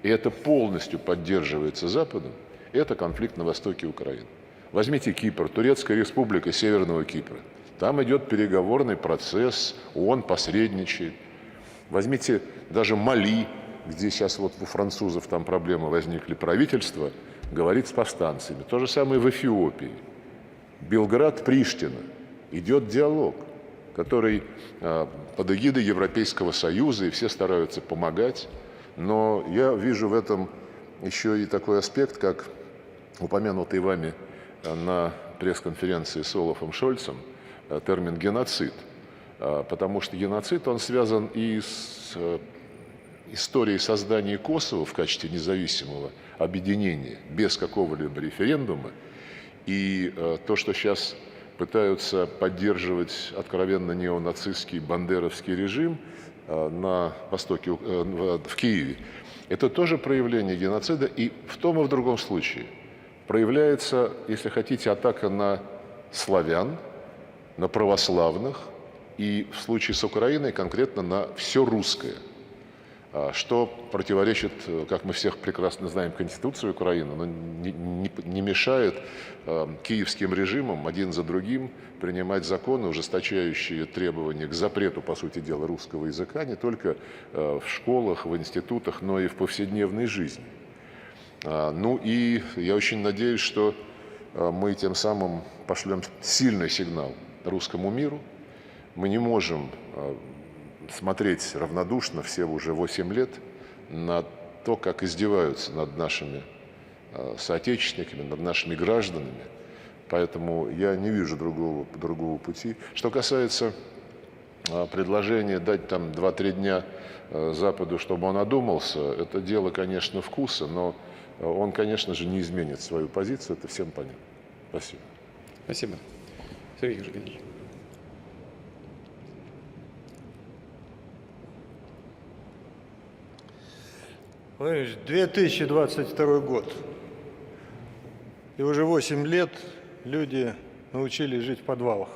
S2: и это полностью поддерживается Западом, это конфликт на востоке Украины. Возьмите Кипр, Турецкая республика Северного Кипра. Там идет переговорный процесс, ООН посредничает. Возьмите даже Мали, где сейчас вот у французов там проблемы возникли, правительство говорит с повстанцами. То же самое в Эфиопии. Белград, Приштина. Идет диалог, который под эгидой Европейского Союза, и все стараются помогать. Но я вижу в этом еще и такой аспект, как упомянутый вами на пресс-конференции с Олафом Шольцем, термин «геноцид». Потому что геноцид, он связан и с историей создания Косово в качестве независимого объединения, без какого-либо референдума. И то, что сейчас пытаются поддерживать откровенно неонацистский бандеровский режим на востоке, в Киеве, это тоже проявление геноцида. И в том и в другом случае проявляется, если хотите, атака на славян, на православных, и в случае с Украиной конкретно на все русское, что противоречит, как мы всех прекрасно знаем, Конституции Украины, но не мешает киевским режимам один за другим принимать законы, ужесточающие требования к запрету, по сути дела, русского языка не только в школах, в институтах, но и в повседневной жизни. Ну и я очень надеюсь, что мы тем самым пошлем сильный сигнал русскому миру. Мы не можем смотреть равнодушно все уже 8 лет на то, как издеваются над нашими соотечественниками, над нашими гражданами. Поэтому я не вижу другого пути. Что касается предложения дать там 2-3 дня Западу, чтобы он одумался, это дело, конечно, вкуса, но он, конечно же, не изменит свою позицию, это всем понятно. Спасибо.
S1: Спасибо. Сергей Евгеньевич.
S5: Владимир Ильич, 2022 год. И уже 8 лет люди научились жить в подвалах.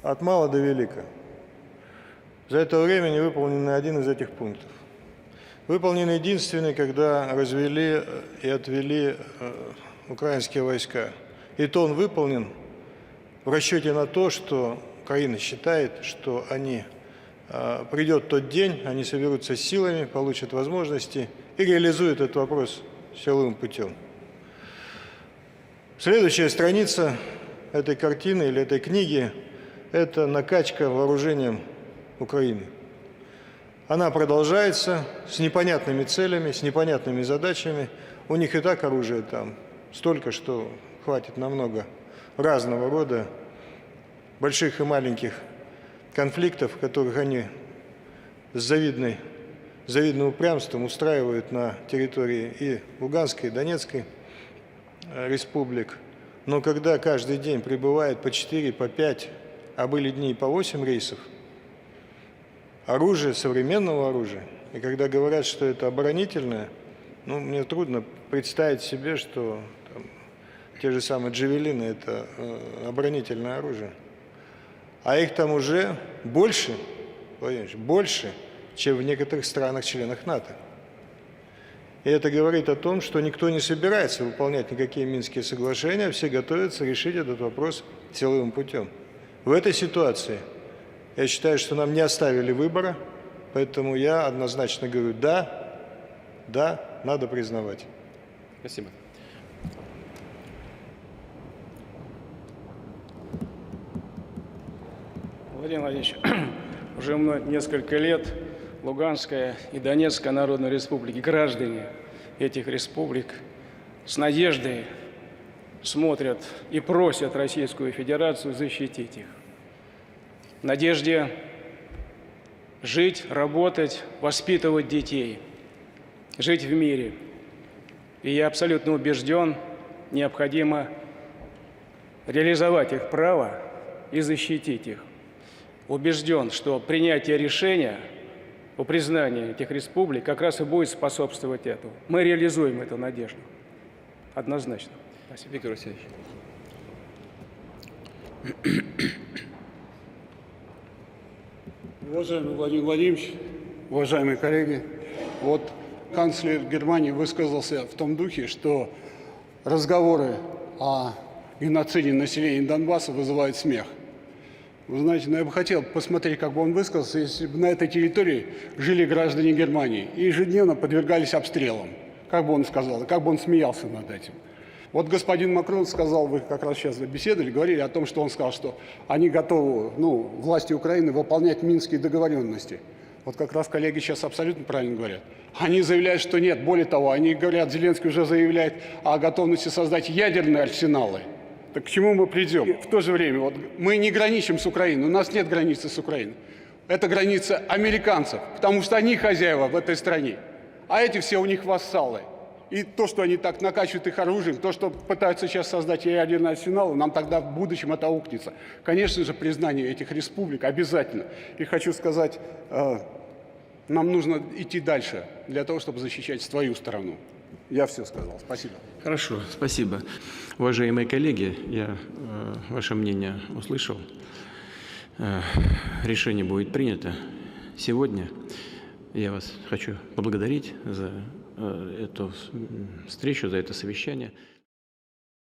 S5: От мала до велика. За это время не выполнен ни один из этих пунктов. Выполнен единственный, когда развели и отвели украинские войска. И то он выполнен в расчете на то, что Украина считает, что придет тот день, они соберутся с силами, получат возможности и реализуют этот вопрос силовым путем. Следующая страница этой картины или этой книги – это накачка вооружением Украины. Она продолжается с непонятными целями, с непонятными задачами. У них и так оружия там столько, что хватит на много разного рода больших и маленьких конфликтов, которых они с завидным упрямством устраивают на территории и Луганской, и Донецкой республик. Но когда каждый день прибывает по 4, по 5, а были дни по 8 рейсов, оружие, современного оружия, и когда говорят, что это оборонительное, ну, мне трудно представить себе, что там, те же самые джавелины – это оборонительное оружие. А их там уже больше, больше, чем в некоторых странах-членах НАТО. И это говорит о том, что никто не собирается выполнять никакие Минские соглашения, все готовятся решить этот вопрос силовым путем. В этой ситуации я считаю, что нам не оставили выбора, поэтому я однозначно говорю да, надо признавать.
S1: Спасибо.
S4: Владимир Владимирович, уже несколько лет Луганская и Донецкая народные республики, граждане этих республик с надеждой смотрят и просят Российскую Федерацию защитить их. В надежде жить, работать, воспитывать детей, жить в мире. И я абсолютно убежден, необходимо реализовать их право и защитить их. Убежден, что принятие решения о признании этих республик как раз и будет способствовать этому. Мы реализуем эту надежду. Однозначно.
S1: Спасибо, Виктор Васильевич.
S13: Уважаемый Владимир Владимирович, уважаемые коллеги, вот канцлер Германии высказался в том духе, что разговоры о геноциде населения Донбасса вызывает смех. Вы знаете, я бы хотел посмотреть, как бы он высказался, если бы на этой территории жили граждане Германии и ежедневно подвергались обстрелам. Как бы он сказал, и как бы он смеялся над этим. Вот господин Макрон сказал, вы как раз сейчас беседовали, говорили о том, что он сказал, что они готовы, власти Украины, выполнять минские договоренности. Вот как раз коллеги сейчас абсолютно правильно говорят. Они заявляют, что нет. Более того, они говорят, Зеленский уже заявляет о готовности создать ядерные арсеналы. Так к чему мы придем? В то же время, вот мы не граничим с Украиной, у нас нет границы с Украиной. Это граница американцев, потому что они хозяева в этой стране, а эти все у них вассалы. И то, что они так накачивают их оружием, то, что пытаются сейчас создать ядерный арсенал, нам тогда в будущем это аукнется. Конечно же, признание этих республик обязательно. И хочу сказать, нам нужно идти дальше для того, чтобы защищать свою страну. Я все сказал. Спасибо.
S1: Хорошо, спасибо. Уважаемые коллеги, я ваше мнение услышал. Решение будет принято сегодня. Я вас хочу поблагодарить за эту встречу, за это совещание.